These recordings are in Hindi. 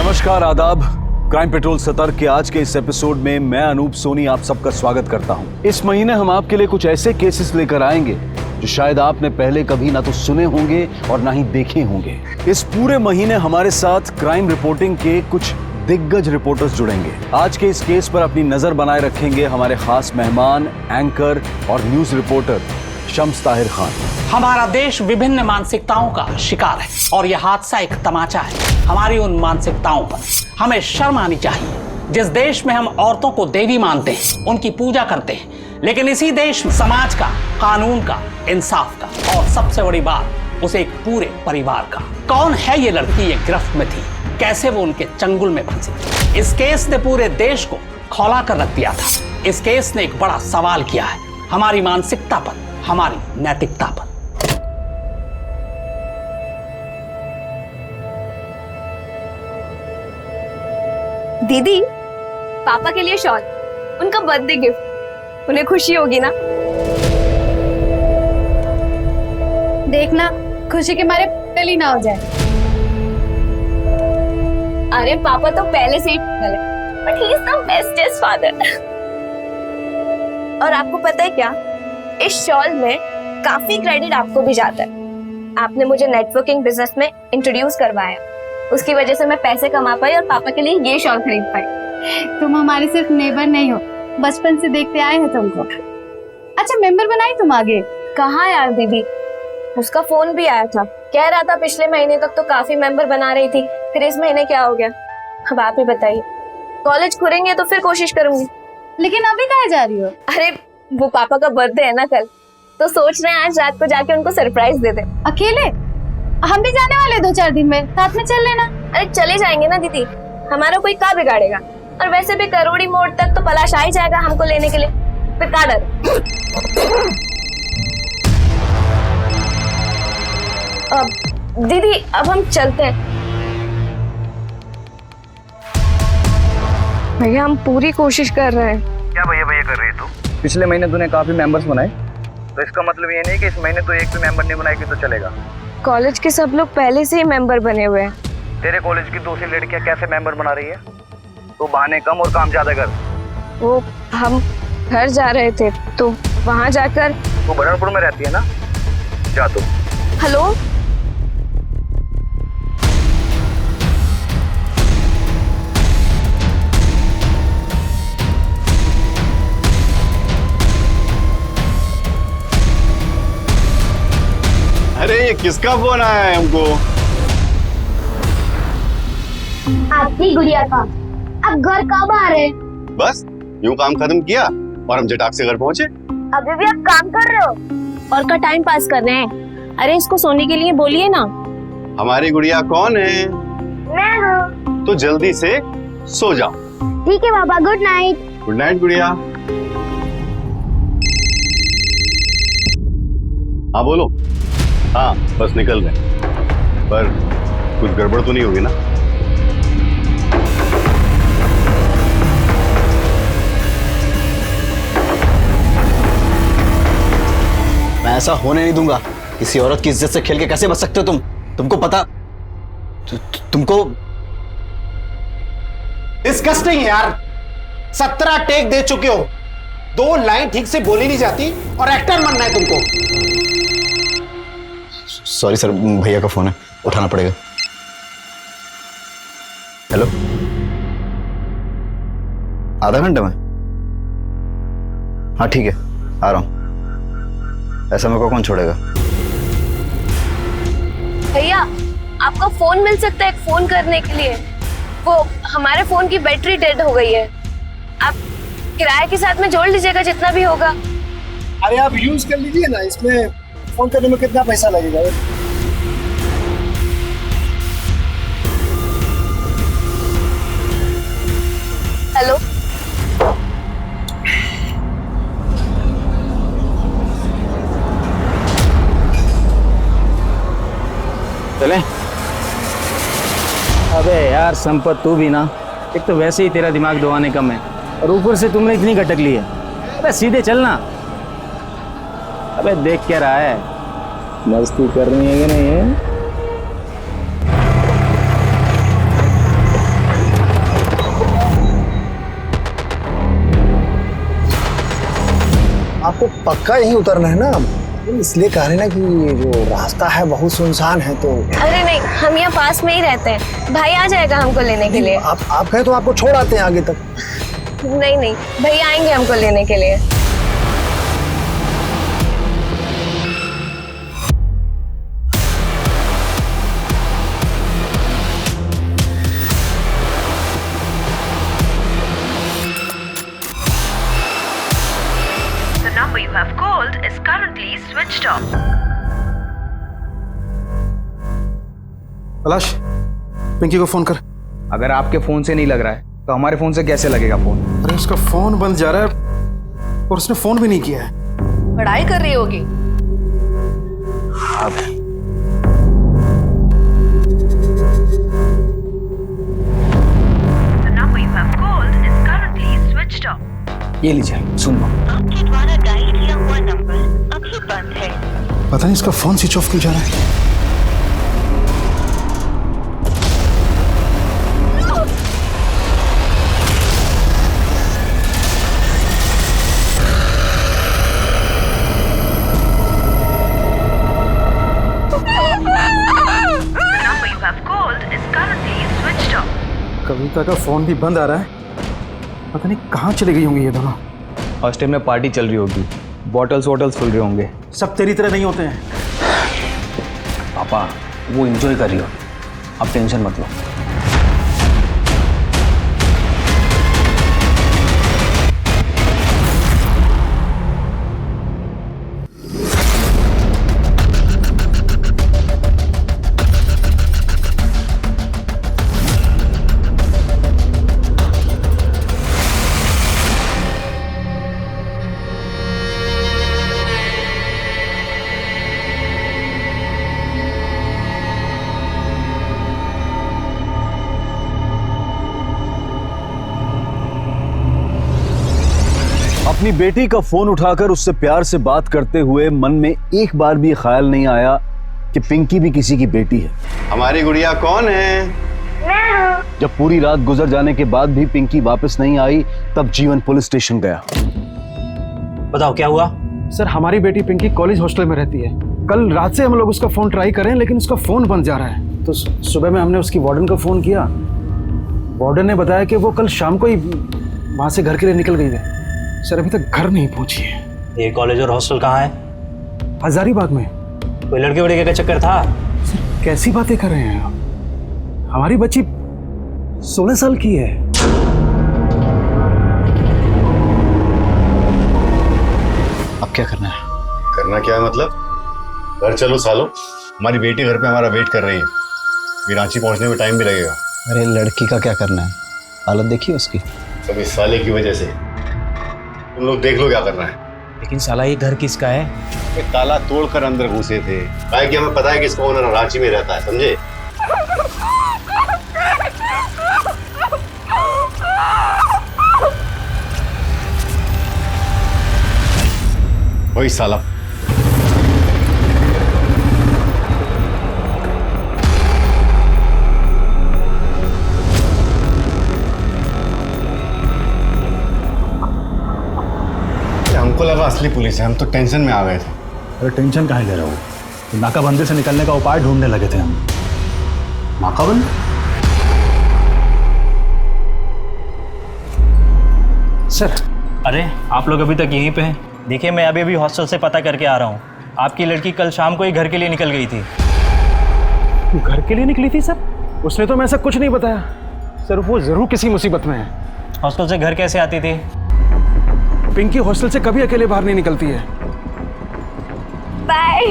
नमस्कार, आदाब। क्राइम पेट्रोल सतर्क के आज के इस एपिसोड में मैं अनूप सोनी आप सबका स्वागत करता हूं। इस महीने हम आपके लिए कुछ ऐसे केसेस लेकर आएंगे जो शायद आपने पहले कभी ना तो सुने होंगे और ना ही देखे होंगे। इस पूरे महीने हमारे साथ क्राइम रिपोर्टिंग के कुछ दिग्गज रिपोर्टर्स जुड़ेंगे। आज के इस केस पर अपनी नजर बनाए रखेंगे हमारे खास मेहमान, एंकर और न्यूज रिपोर्टर शम्स ताहिर खान। हमारा देश विभिन्न मानसिकताओं का शिकार है और यह हादसा एक तमाचा है हमारी उन मानसिकताओं पर। हमें शर्म आनी चाहिए। जिस देश में हम औरतों को देवी मानते हैं, उनकी पूजा करते हैं, लेकिन इसी देश में समाज का, कानून का, इंसाफ का और सबसे बड़ी बात उसे एक पूरे परिवार का। कौन है ये लड़की? ये गिरफ्त में थी, कैसे वो उनके चंगुल में फंसी? इस केस ने पूरे देश को खौला कर रख दिया था। इस केस ने एक बड़ा सवाल किया है हमारी मानसिकता पर, हमारी नैतिकता पर। दीदी, पापा के लिए शॉल, उनका बर्थडे गिफ्ट, उन्हें खुशी होगी ना? देखना खुशी के मारे पगल ही ना हो जाए। अरे पापा तो पहले से ही पगल है, but he is the bestest father. और आपको पता है क्या, इस शॉल में काफी क्रेडिट आपको भी जाता है। आपने मुझे नेटवर्किंग बिजनेस में इंट्रोड्यूस करवाया, उसकी वजह से मैं पैसे कमा पाई और पापा के लिए ये शॉल खरीद पाई। तुम हमारे सिर्फ नेबर नहीं हो, बचपन से देखते आए हैं तुमको। अच्छा, मेंबर बनाई तुम आगे? कहाँ यार दीदी, उसका फोन भी आया था, कह रहा था पिछले महीने तक तो काफी मेंबर बना रही थी, फिर इस महीने क्या हो गया? अब आप ही बताइए। कॉलेज खुलेंगे तो फिर कोशिश करूंगी। लेकिन अभी कहाँ जा रही हो? अरे वो पापा का बर्थडे है ना कल, तो सोच रहे हैं आज रात को जाके उनको सरप्राइज दे दे। अकेले? हम भी जाने वाले 2-4 दिन में, साथ में चल लेना। अरे चले जाएंगे ना दीदी, हमारा कोई क्या बिगाड़ेगा? और वैसे भी करोड़ी मोड़ तक तो पलाश आ ही जाएगा हमको लेने के लिए, फिर क्या डर? दीदी अब हम चलते हैं। भैया हम पूरी कोशिश कर रहे हैं। क्या भैया भैया कर रही है तू? पिछले महीने तूने काफी मेंबर्स बनाए, तो इसका मतलब ये नहीं कि इस महीने तो एक भी मेंबर नहीं बनाएगी तो चलेगा। कॉलेज के सब लोग पहले से ही मेंबर बने हुए हैं। तेरे कॉलेज की दूसरी लड़कियां कैसे मेंबर बना रही है? तो बहाने कम और काम ज्यादा कर। वो हम घर जा रहे थे तो वहाँ जाकर। वो बरनपुर में रहती है ना? जा तू। हेलो, अरे ये किसका फोन आया है हमको? आपकी गुड़िया का। अब घर कब आ रहे? बस यूं काम खत्म किया और हम झटाक से घर पहुंचे। अभी भी आप काम कर रहे हो और का टाइम पास कर रहे हैं? अरे इसको सोने के लिए बोलिए ना। हमारी गुड़िया कौन है? मैं हूँ। तो जल्दी से सो जाओ। ठीक है बाबा, गुड नाइट। गुड नाइट गुड़िया। हाँ बोलो। हाँ बस निकल रहे, पर कुछ गड़बड़ तो नहीं होगी ना? मैं ऐसा होने नहीं दूंगा। किसी औरत की इज्जत से खेल के कैसे बच सकते हो तुम? तुमको पता तुमको डिस्गस्टिंग यार। 17 टेक दे चुके हो, 2 लाइन ठीक से बोली नहीं जाती और एक्टर बनना है तुमको। सॉरी सर, भैया का फोन है, उठाना पड़ेगा। हेलो, आधा घंटे में? हाँ ठीक है, आ रहा हूं। ऐसा मेरे को कौन छोड़ेगा? भैया आपका फोन मिल सकता है फोन करने के लिए? वो हमारे फोन की बैटरी डेड हो गई है, आप किराए के साथ में जोड़ लीजिएगा जितना भी होगा। अरे आप यूज कर लीजिए ना, इसमें फोन करने में कितना पैसा लगेगा? हेलो, चले? अबे यार संपत, तू भी ना, एक तो वैसे ही तेरा दिमाग दबाने कम है और ऊपर से तुमने इतनी घटक ली है। अबे सीधे चलना। अबे देख क्या रहा है, मस्ती करनी है कि नहीं है? पक्का यहीं उतरना है ना? इसलिए कह रहे ना कि ये जो रास्ता है बहुत सुनसान है तो। अरे नहीं, हम यहाँ पास में ही रहते हैं, भाई आ जाएगा हमको लेने के लिए। आप कहें तो आपको छोड़ आते हैं आगे तक। नहीं नहीं, भैया आएंगे हमको लेने के लिए। number you have called is currently switched off. पलाश, पिंकी को फोन कर। अगर आपके फोन से नहीं लग रहा है तो हमारे फोन से कैसे लगेगा फोन? अरे उसका फोन बंद जा रहा है और उसने फोन भी नहीं किया है। पढ़ाई कर रही होगी। The number you have called is currently switched off. ये लीजिए, सुन लो। आपके द्वारा डायल किया हुआ नंबर अभी बंद है। पता नहीं इसका फोन स्विच ऑफ क्यों जा रहा है। The number you have called is currently switched off. कविता का फोन भी बंद आ रहा है। पता नहीं कहाँ चले गई होंगी ये दोनों। हॉस्टल में पार्टी चल रही होगी, बॉटल्स वॉटल्स खुल रहे होंगे। सब तेरी तरह नहीं होते हैं। पापा वो एंजॉय कर रही हो, आप टेंशन मत लो। अपनी बेटी का फोन उठाकर उससे प्यार से बात करते हुए मन में एक बार भी ख्याल नहीं आया कि पिंकी भी किसी की बेटी है। हमारी गुड़िया कौन है? जब पूरी रात गुजर जाने के बाद भी पिंकी वापस नहीं आई, तब जीवन पुलिस स्टेशन गया। बताओ क्या हुआ? सर, हमारी बेटी पिंकी कॉलेज हॉस्टल में रहती है। कल रात से हम लोग उसका फोन ट्राई कर रहे हैं लेकिन उसका फोन बंद जा रहा है। तो सुबह में हमने उसकी वार्डन को फोन किया। वार्डन ने बताया कि वो कल शाम को ही वहां से घर के लिए निकल गई है। सर, अभी तक घर नहीं पहुंची है। ये कॉलेज और हॉस्टल कहाँ है? हजारीबाग में। कोई लड़के वड़के का चक्कर था? सर, कैसी बातें कर रहे हैं आप? हमारी बच्ची 16 साल की है। अब क्या करना है? करना क्या है मतलब? घर चलो सालो, हमारी बेटी घर पे हमारा वेट कर रही है। अभी रांची पहुंचने में टाइम भी लगेगा। अरे लड़की का क्या करना है? हालत देखिए उसकी। सब इस साले की वजह से। तुम लोग देख लो क्या करना है। लेकिन साला ये घर किसका है? ये ताला तोड़कर अंदर घुसे थे। काहे कि हमें पता है कि इसका ओनर रांची में रहता है, समझे? वही साला। हमको लगा असली पुलिस है, हम तो टेंशन में आ गए थे। अरे टेंशन काहे ले रहे हो? तो नाकाबंदी से निकलने का उपाय ढूंढने लगे थे हम। नाकाबंदी? सर, अरे आप लोग अभी तक यहीं पे हैं? देखिए मैं अभी हॉस्टल से पता करके आ रहा हूँ। आपकी लड़की कल शाम को ही घर के लिए निकल गई थी। घर के लिए निकली थी सर? उसने तो मैं ऐसा कुछ नहीं बताया। सर, वो जरूर किसी मुसीबत में है। हॉस्टल से घर कैसे आती थी? पिंकी हॉस्टल से कभी अकेले बाहर नहीं निकलती है। बाय।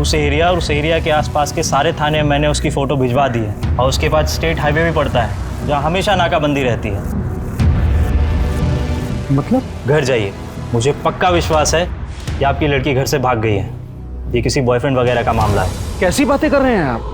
उस एरिया और उस एरिया के आसपास के सारे थाने में मैंने उसकी फ़ोटो भिजवा दी है और उसके बाद स्टेट हाईवे भी पड़ता है जहाँ हमेशा नाकाबंदी रहती है। मतलब? घर जाइए, मुझे पक्का विश्वास है कि आपकी लड़की घर से भाग गई है। ये किसी बॉयफ्रेंड वगैरह का मामला है। कैसी बातें कर रहे हैं आप?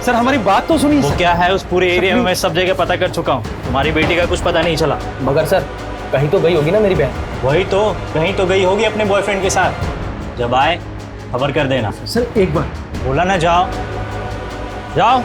सर हमारी बात तो सुनिए। वो क्या है, उस पूरे एरिया में मैं सब जगह पता कर चुका हूँ, तुम्हारी बेटी का कुछ पता नहीं चला। मगर सर कहीं तो गई होगी ना मेरी बहन। वही तो, कहीं तो गई होगी अपने बॉयफ्रेंड के साथ। जब आए खबर कर देना। सर एक बार बोला ना, जाओ जाओ।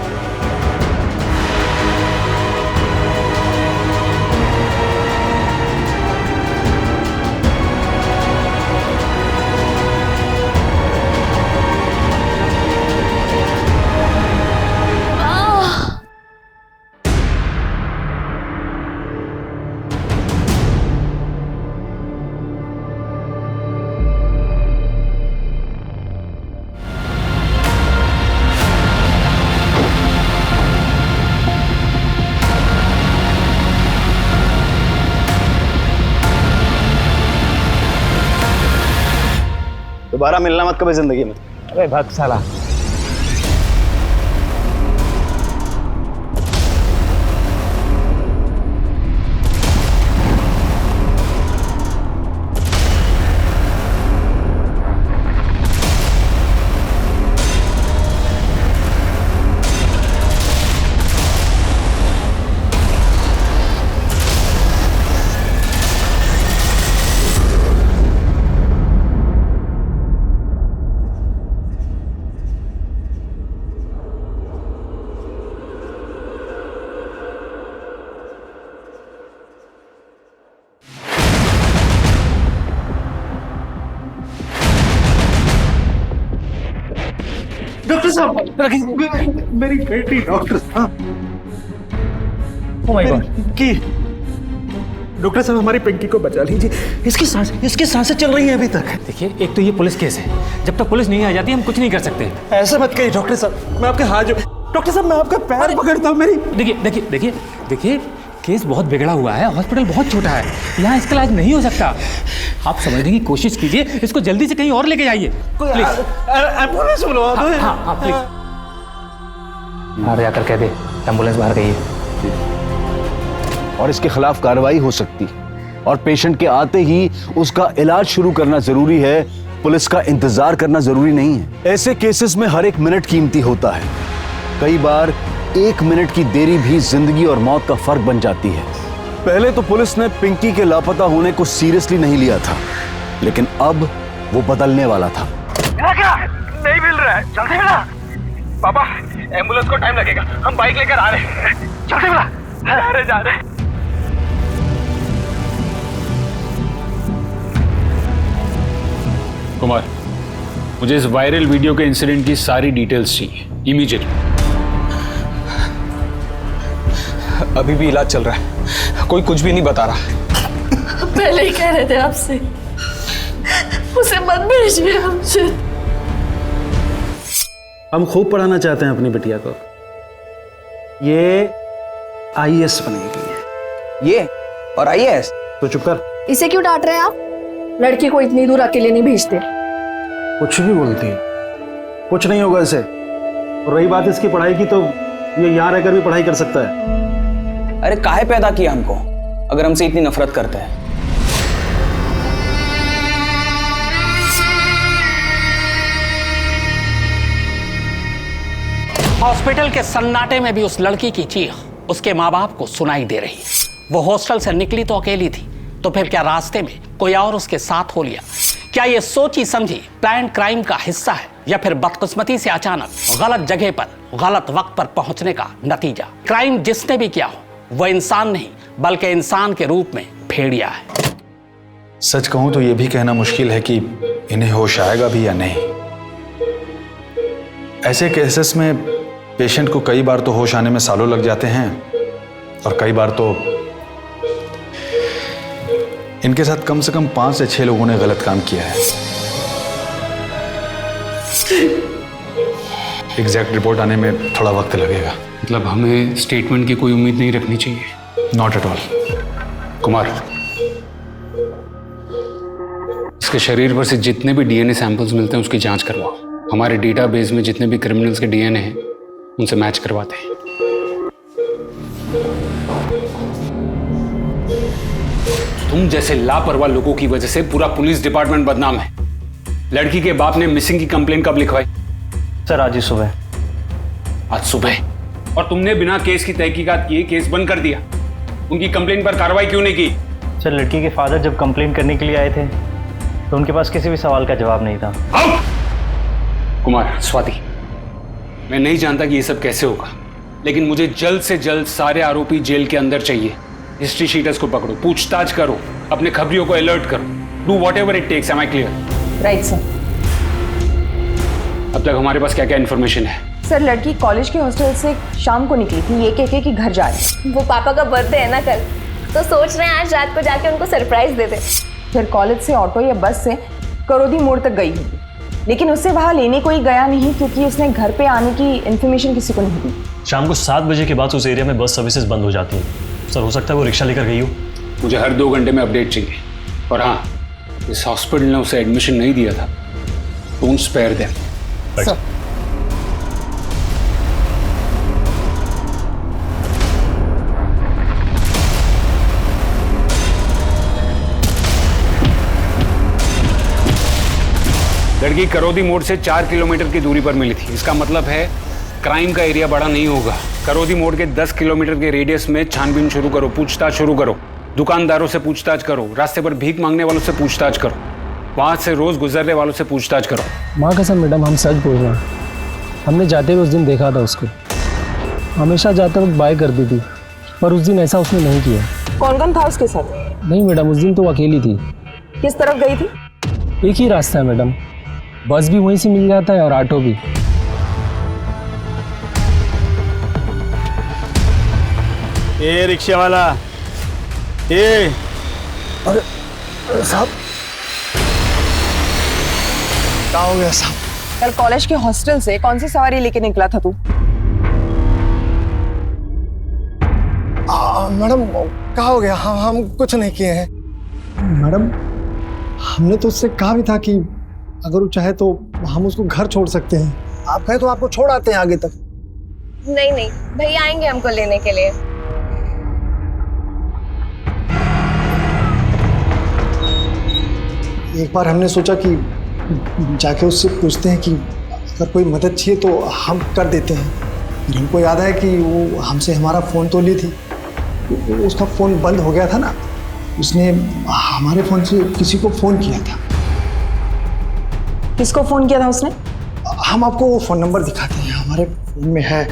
दोबारा मिलना मत कभी जिंदगी में। अरे भक्त साला। डॉक्टर साहब मेरी बेटी डॉक्टर साहब। Oh my God. की डॉक्टर साहब हमारी पिंकी को बचा लीजिए, इसकी सांसें चल रही हैं अभी तक। देखिए, एक तो ये पुलिस केस है, जब तक पुलिस नहीं आ जाती हम कुछ नहीं कर सकते। ऐसा मत कहिए डॉक्टर साहब, मैं आपके हाथ डॉक्टर साहब मैं आपका पैर पकड़ता हूँ। मेरी देखिए देखिए देखिए देखिए, केस बहुत बिगड़ा हुआ है, हॉस्पिटल बहुत छोटा है, यहाँ इसका इलाज नहीं हो सकता। आप समझने की कोशिश कीजिए, इसको जल्दी से कहीं और लेके जाइए प्लीज। एम्बुलेंस बुलवा दो। हाँ प्लीज। बाहर जाकर कह दे एम्बुलेंस बाहर गई है। और इसके खिलाफ कार्रवाई हो सकती है और पेशेंट के आते ही उसका इलाज शुरू करना जरूरी है। पुलिस का इंतजार करना जरूरी नहीं है। ऐसे केसेस में हर एक मिनट कीमती होता है। कई बार 1 मिनट की देरी भी जिंदगी और मौत का फर्क बन जाती है। पहले तो पुलिस ने पिंकी के लापता होने को सीरियसली नहीं लिया था, लेकिन अब वो बदलने वाला था। क्या नहीं मिल रहा है, जल्दी मिला। पापा एम्बुलेंस को टाइम लगेगा, हम बाइक लेकर आ रहे हैं। जल्दी मिला, जा रहे। कुमार, मुझे इस वायरल वीडियो के इंसिडेंट की सारी डिटेल्स चाहिए इमीडिएटली। अभी भी इलाज चल रहा है, कोई कुछ भी नहीं बता रहा। पहले ही कह रहे थे आपसे, उसे मत भेजिए हमसे। हम खूब पढ़ाना चाहते हैं अपनी बिटिया को, ये IAS बनेगी। ये और IAS? तो चुप कर। इसे क्यों डांट रहे हैं आप? लड़की को इतनी दूर अकेले नहीं भेजते। कुछ भी बोलती है, कुछ नहीं होगा इसे। और रही बात इसकी पढ़ाई की, तो ये यहाँ रहकर भी पढ़ाई कर सकता है। अरे काहे पैदा किया हमको अगर हमसे इतनी नफरत करते हैं? हॉस्पिटल के सन्नाटे में भी उस लड़की की चीख उसके माँ बाप को सुनाई दे रही है। वो हॉस्टल से निकली तो अकेली थी, तो फिर क्या रास्ते में कोई और उसके साथ हो लिया? क्या ये सोची समझी प्लान्ड क्राइम का हिस्सा है, या फिर बदकिस्मती से अचानक गलत जगह पर गलत वक्त पर पहुंचने का नतीजा? क्राइम जिसने भी किया हो वो इंसान नहीं बल्कि इंसान के रूप में भेड़िया है। सच कहूं तो यह भी कहना मुश्किल है कि इन्हें होश आएगा भी या नहीं। ऐसे केसेस में पेशेंट को कई बार तो होश आने में सालों लग जाते हैं, और कई बार तो इनके साथ कम से कम 5 से 6 लोगों ने गलत काम किया है। एग्जैक्ट रिपोर्ट आने में थोड़ा वक्त लगेगा। मतलब हमें स्टेटमेंट की कोई उम्मीद नहीं रखनी चाहिए? Not at all. कुमार, इसके शरीर पर से जितने भी DNA सैंपल्स मिलते हैं उसकी जांच करवाओ। हमारे डेटाबेस में जितने भी क्रिमिनल्स के DNA हैं उनसे मैच करवाते हैं। तुम जैसे लापरवाह लोगों की वजह से पूरा पुलिस डिपार्टमेंट बदनाम है। लड़की के बाप ने मिसिंग की कंप्लेन कब लिखवाई? सर आज ही सुबह। आज सुबह। और तुमने बिना केस की तहकीकात किए केस बंद कर दिया। उनकी कंप्लेन पर कार्रवाई क्यों नहीं की? सर, लड़की के फादर जब कंप्लेन करने के लिए आए थे तो उनके पास किसी भी सवाल का जवाब नहीं था। कुमार, स्वाति, मैं नहीं जानता कि ये सब कैसे होगा, लेकिन मुझे जल्द से जल्द सारे आरोपी जेल के अंदर चाहिए। हिस्ट्री शीटर्स को पकड़ो, पूछताछ करो, अपने खबरियों को अलर्ट करो। Do whatever it takes. Am I clear? Right sir. अब तक हमारे पास क्या क्या इन्फॉर्मेशन है? सर, लड़की कॉलेज के हॉस्टल से शाम को निकली थी, ये कह के कि घर जा रही। वो पापा का बर्थडे है ना कल, तो सोच रहे हैं आज रात को जाके उनको सरप्राइज दे दे। फिर कॉलेज से ऑटो या बस से करोदी मोड़ तक गई होगी, लेकिन उससे वहां लेने कोई गया नहीं क्योंकि उसने घर पे आने की इन्फॉर्मेशन किसी को नहीं दी। शाम को 7 बजे के बाद उस एरिया में बस सर्विसेज बंद हो जाती हैं। सर, हो सकता है वो रिक्शा लेकर गई हो। मुझे हर 2 घंटे में अपडेट चाहिए। और हाँ, इस हॉस्पिटल ने उसे एडमिशन नहीं दिया था। Don't spare them. सर, लड़की करोदी मोड़ से 4 किलोमीटर की दूरी पर मिली थी। इसका मतलब है क्राइम का एरिया बड़ा नहीं होगा। करोदी मोड़ के 10 किलोमीटर के रेडियस में छानबीन शुरू करो, पूछताछ शुरू करो। दुकानदारों से पूछताछ करो, रास्ते पर भीख मांगने वालों से पूछताछ करो, वहां से रोज गुजरने वालों से पूछताछ करो। माँ कसम मैडम, हम सच बोल रहे हैं। हमने जाते हुए उस दिन देखा था उसको। हमेशा जाते वक्त बाय करती थी, पर उस दिन ऐसा उसने नहीं किया। कौन कौन था उसके साथ? नहीं मैडम, उस दिन तो अकेली थी। किस तरफ गई थी? एक ही रास्ता है मैडम, बस भी वहीं से मिल जाता है और ऑटो भी। ए रिक्शा वाला, ए अरे साहब, क्या हो गया साहब? कल कॉलेज के हॉस्टल से कौन सी सवारी लेके निकला था तू? मैडम, क्या हो गया? हम कुछ नहीं किए हैं मैडम। हमने तो उससे कहा भी था कि अगर वो चाहे तो हम उसको घर छोड़ सकते हैं। आप कहें तो आपको छोड़ आते हैं आगे तक। नहीं नहीं, भैया आएंगे हमको लेने के लिए। एक बार हमने सोचा कि जाके उससे पूछते हैं कि अगर कोई मदद चाहिए तो हम कर देते हैं। फिर हमको याद है कि वो हमसे हमारा फ़ोन तो ली थी, उसका फ़ोन बंद हो गया था ना, उसने हमारे फ़ोन से किसी को फ़ोन किया था। किसको फ़ोन किया था उसने? हम आपको वो फ़ोन नंबर दिखाते हैं, हमारे फ़ोन में है,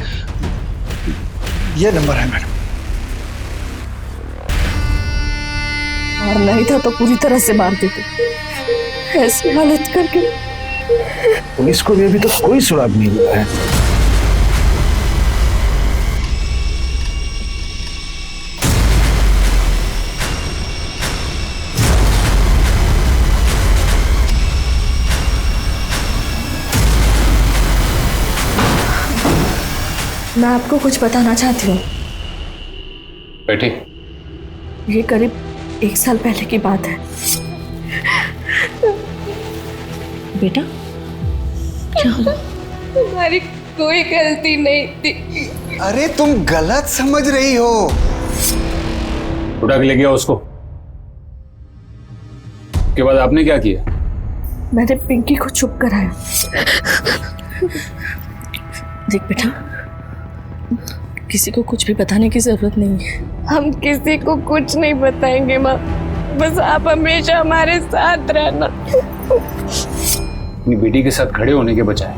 ये नंबर है मैडम। और नहीं था तो पूरी तरह से मार देते, ऐसी हालत करके। पुलिस को भी अभी तक कोई सुराग नहीं मिला है। मैं आपको कुछ बताना चाहती हूँ। बेटी, ये करीब 1 साल पहले की बात है। बेटा, क्या हुआ? तुम्हारी कोई गलती नहीं थी। अरे तुम गलत समझ रही हो। उठा के ले गया उसको। के बाद आपने क्या किया? मैंने पिंकी को चुप कराया। देख बेटा, किसी को कुछ भी बताने की जरूरत नहीं है। हम किसी को कुछ नहीं बताएंगे माँ, बस आप हमेशा हमारे साथ रहना। अपनी बेटी के साथ खड़े होने के बजाय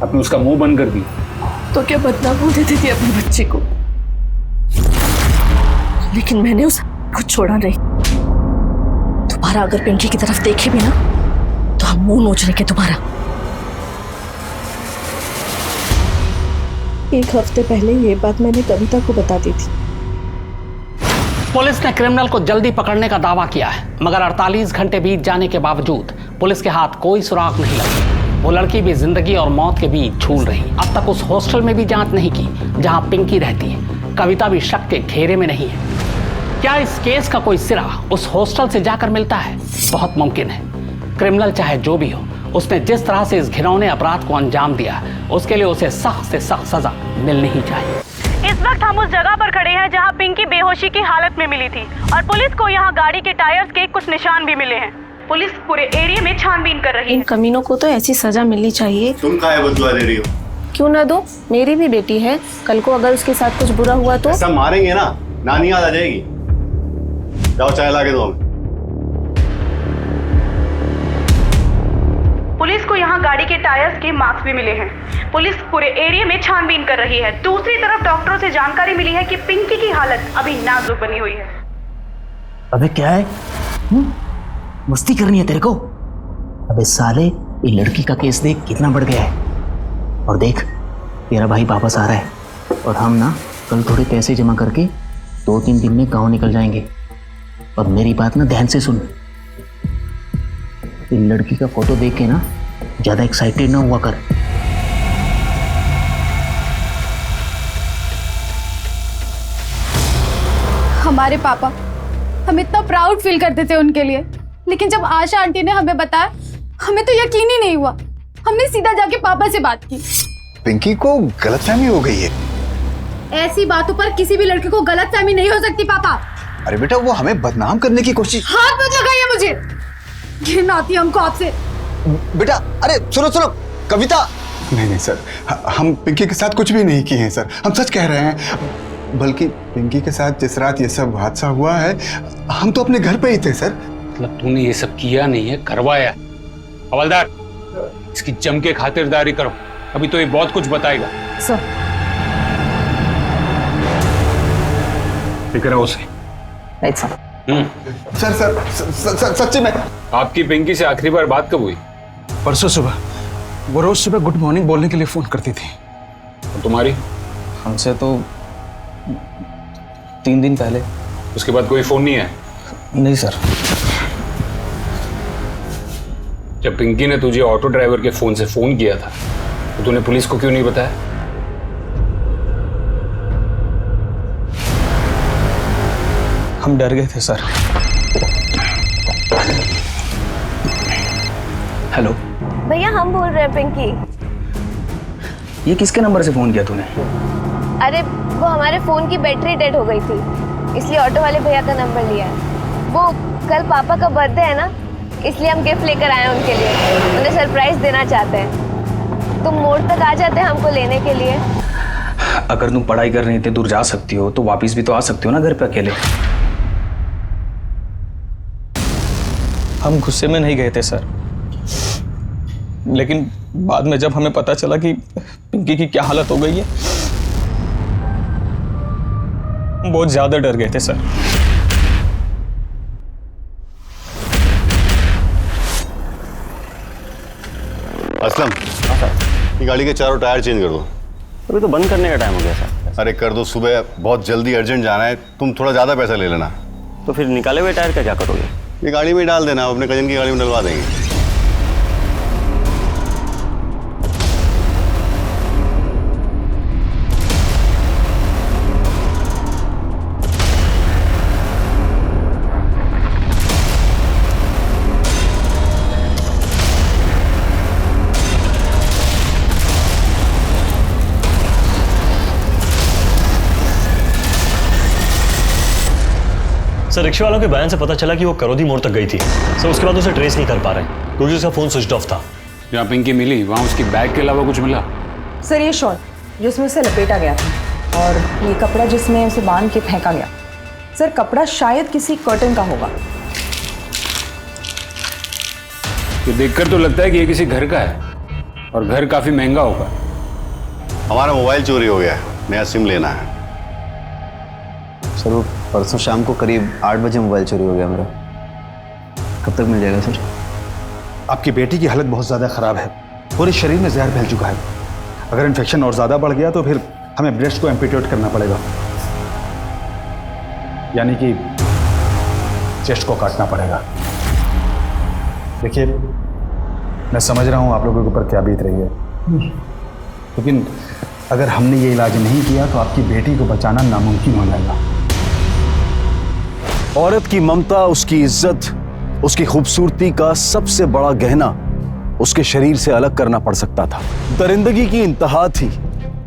आपने उसका मुंह बंद कर दिया। तो क्या बदनाम हो देती थी अपने बच्चे को, लेकिन मैंने उसको छोड़ा नहीं। दोबारा अगर पिंकी की तरफ देखे भी ना तो हम मुंह नोच लेंगे दोबारा। 1 हफ्ते पहले ये बात मैंने कविता को बता दी थी। पुलिस ने क्रिमिनल को जल्दी पकड़ने का दावा किया है, मगर 48 घंटे बीत जाने के बावजूद पुलिस के हाथ कोई सुराग नहीं लगा। वो लड़की भी जिंदगी और मौत के बीच झूल रही। अब तक उस हॉस्टल में भी जांच नहीं की जहां पिंकी रहती है। कविता भी शक के घेरे में नहीं है। क्या इस केस का कोई सिरा उस हॉस्टल से जाकर मिलता है? बहुत मुमकिन है। क्रिमिनल चाहे जो भी हो, उसने जिस तरह से इस घिनौने अपराध को अंजाम दिया, उसके लिए उसे सख्त से सख्त सजा मिलनी ही चाहिए। इस वक्त हम उस जगह पर खड़े हैं जहां पिंकी बेहोशी की हालत में मिली थी और पुलिस को यहां गाड़ी के टायर्स के कुछ निशान भी मिले हैं। पुलिस पूरे एरिया में छानबीन कर रही है। इन कमीनों को तो ऐसी सजा मिलनी चाहिए। तुम काहे बदला ले रही हो? क्यों ना दो, मेरी भी बेटी है, कल को अगर उसके साथ कुछ बुरा हुआ तो। सब मारेंगे ना, नानी याद आ जाएगी। जाओ चाय ला के दो हमें। पुलिस को यहाँ गाड़ी के टायर्स के मार्क्स भी मिले हैं। पुलिस पूरे एरिया में छानबीन कर रही है। दूसरी तरफ डॉक्टरों से जानकारी मिली है कि पिंकी की हालत अभी नाजुक बनी हुई है। अबे क्या है? मस्ती करनी है तेरे को? अबे साले, ये लड़की का केस देख कितना बढ़ गया है। और देख, तेरा भाई वापस आ रहा है और हम ना कल थोड़े पैसे जमा करके 2-3 दिन में गांव निकल जाएंगे। और मेरी बात ना ध्यान से सुन, ये लड़की का फोटो देख के ना ज्यादा एक्साइटेड ना हुआ कर। हमारे पापा, हम इतना प्राउड फील करते थे उनके लिए, लेकिन जब आशा आंटी ने हमें बताया, हमें तो यकीन ही नहीं हुआ। हमने सीधा जाके पापा से बात की। पिंकी को गलतफहमी हो गई है। ऐसी बातों पर किसी भी लड़के को गलतफहमी नहीं हो सकती पापा। अरे बेटा, वो हमें बदनाम करने की कोशिश। हाथ मत लगाइए मुझे, घिन आती है हमको आपसे। बेटा, अरे सुनो सुनो, कविता। नहीं सर, हम पिंकी के साथ कुछ भी नहीं किए हैं सर, हम सच कह रहे हैं। बल्कि पिंकी के साथ जिस रात ये सब हादसा हुआ है, हम तो अपने घर पे ही थे सर। मतलब तूने ये सब किया नहीं है, करवाया। हवलदार, इसकी जम के खातिरदारी करो, अभी तो ये बहुत कुछ बताएगा। सर, फिक्र है उसे। सर सच्ची में। आपकी पिंकी से आखिरी बार बात कब हुई? परसों सुबह। वो रोज सुबह गुड मॉर्निंग बोलने के लिए फोन करती थी। और तुम्हारी? हमसे तो 3 दिन पहले। उसके बाद कोई फोन नहीं है? नहीं सर। जब पिंकी ने तुझे ऑटो ड्राइवर के फोन से फोन किया था तो तूने पुलिस को क्यों नहीं बताया? हम डर गए थे सर। हेलो भैया, हम बोल रहे हैं पिंकी। ये किसके नंबर से फोन किया तूने? अरे वो हमारे फोन की बैटरी डेड हो गई थी, इसलिए ऑटो वाले भैया का नंबर लिया है। वो कल पापा का बर्थडे है ना, इसलिए हम गिफ्ट लेकर आए हैं उनके लिए। उन्हें सरप्राइज देना चाहते हैं। तुम मोड़ तक आ जाते हैं हमको लेने के लिए। अगर तुम पढ़ाई कर रही थी, दूर जा सकती हो तो वापस भी तो आ सकती हो ना घर पे अकेले। हम गुस्से में नहीं गए थे सर, लेकिन बाद में जब हमें पता चला कि पिंकी की क्या हालत हो गई है, बहुत ज्यादा डर गए थे सर। असलम, ये गाड़ी के चारों टायर चेंज कर दो। अभी तो बंद करने का टाइम हो गया सर। अरे कर दो, सुबह बहुत जल्दी अर्जेंट जाना है। तुम थोड़ा ज़्यादा पैसा ले लेना। तो फिर निकाले हुए टायर का क्या करोगे? ये गाड़ी में डाल देना, अपने कजन की गाड़ी में डलवा देंगे। सर, रिक्शा वालों के बयान से पता चला कि वो करोदी मोड़ तक गई थी सर। उसके बाद उसे ट्रेस नहीं कर पा रहे क्योंकि उसका फोन स्विच ऑफ था। जहाँ पिंकी मिली वहाँ उसकी बैग के अलावा कुछ मिला? सर, ये शॉल जिसमें उसे लपेटा गया था और ये कपड़ा जिसमें उसे बांध के फेंका गया। सर, कपड़ा शायद किसी कर्टन का होगा। ये देखकर तो लगता है कि ये किसी घर का है और घर काफी महंगा होगा। हमारा मोबाइल चोरी हो गया है, नया सिम लेना है। सर, वो परसों शाम को करीब 8 बजे मोबाइल चोरी हो गया मेरा। कब तक मिल जाएगा सर? आपकी बेटी की हालत बहुत ज़्यादा ख़राब है, पूरे शरीर में जहर फैल चुका है। अगर इन्फेक्शन और ज़्यादा बढ़ गया तो फिर हमें ब्रेस्ट को एम्पिटेट करना पड़ेगा, यानी कि चेस्ट को काटना पड़ेगा। देखिए, मैं समझ रहा हूँ आप लोगों के ऊपर क्या बीत रही है, लेकिन अगर हमने ये इलाज नहीं किया तो आपकी बेटी को बचाना नामुमकिन हो जाएगा। औरत की ममता, उसकी इज्जत, उसकी खूबसूरती का सबसे बड़ा गहना उसके शरीर से अलग करना पड़ सकता था। दरिंदगी की इंतहा थी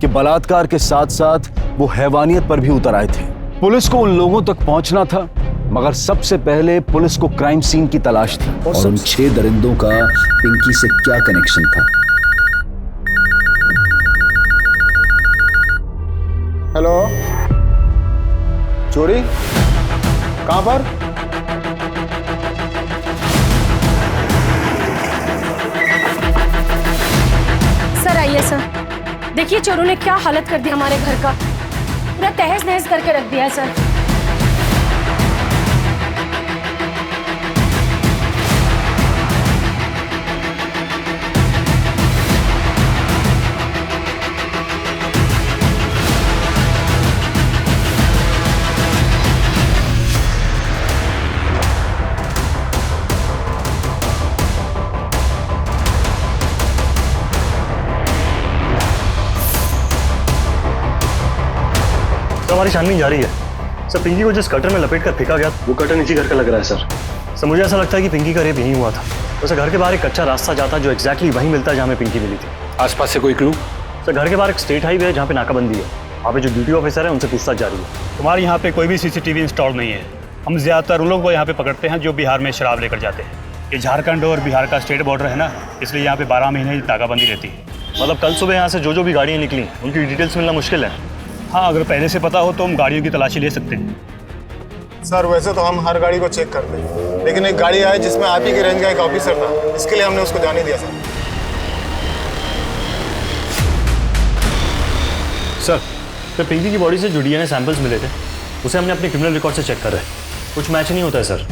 कि बलात्कार के साथ साथ वो हैवानियत पर भी उतर आए थे। पुलिस को उन लोगों तक पहुंचना था, मगर सबसे पहले पुलिस को क्राइम सीन की तलाश थी। और उन 6 दरिंदों का पिंकी से क्या कनेक्शन था? हेलो, चोरी कहाँ पर? सर आइए सर, देखिए चोरों ने क्या हालत कर दी हमारे घर का, पूरा तहस नहस करके रख दिया है सर। हमारी छानबीन जारी है सर। पिंकी को जिस कटर में लपेट कर फेंका गया वो कटर इसी घर का लग रहा है सर। मुझे ऐसा लगता है कि पिंकी का रेप यहीं हुआ था। वैसे घर के बाहर एक कच्चा रास्ता जाता जो एग्जैक्टली वहीं मिलता है जहाँ में पिंकी मिली थी। आसपास से कोई क्लू? सर घर के बाहर एक स्टेट हाईवे है जहाँ पे नाकाबंदी है। वहाँ पे जो ड्यूटी ऑफिसर है उनसे पूछताछ जारी है। तुम्हारे यहाँ पे कोई भी सीसीटीवी इंस्टॉल नहीं है। हम ज्यादातर उन लोगों को यहाँ पे पकड़ते हैं जो बिहार में शराब लेकर जाते हैं। ये झारखंड और बिहार का स्टेट बॉर्डर है ना, इसलिए यहाँ पे 12 महीने नाकाबंदी रहती है। मतलब कल सुबह यहाँ से जो भी गाड़ियाँ निकली उनकी डिटेल्स मिलना मुश्किल है। हाँ, अगर पहले से पता हो तो हम गाड़ियों की तलाशी ले सकते हैं। सर वैसे तो हम हर गाड़ी को चेक करते हैं, लेकिन एक गाड़ी आई जिसमें आप ही के रेंज का एक ऑफिसर था, इसके लिए हमने उसको जाने दिया सर। सर पिंकी की बॉडी से जो डीएनए सैंपल्स मिले थे उसे हमने अपने क्रिमिनल रिकॉर्ड से चेक कर रहे हैं। कुछ मैच नहीं होता है सर।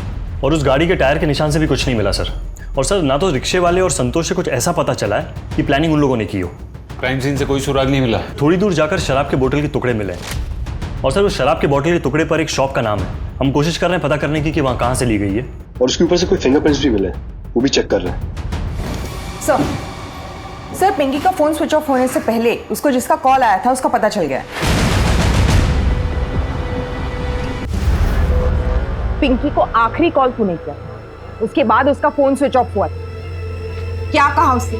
और उस गाड़ी के टायर के निशान से भी कुछ नहीं मिला सर। और सर ना तो रिक्शे वाले और संतोष से कुछ ऐसा पता चला है कि प्लानिंग उन लोगों ने की हो। क्राइम सीन से कोई सुराग नहीं मिला। थोड़ी दूर जाकर शराब के बोतल के टुकड़े मिले और सर उस शराब के बोतल के टुकड़े पर एक शॉप का नाम है। हम कोशिश कर रहे हैं पता करने की कि वहाँ कहाँ से ली गई है। और उसके ऊपर से कोई फिंगरप्रिंट्स भी मिले, वो भी चेक कर रहे हैं। सर पिंकी का फोन स्विच ऑफ होने से पहले उसको जिसका कॉल आया था उसका पता चल गया। पिंकी को आखिरी कॉल तूने किया, उसके बाद उसका फोन स्विच ऑफ हुआ। क्या कहा उसने?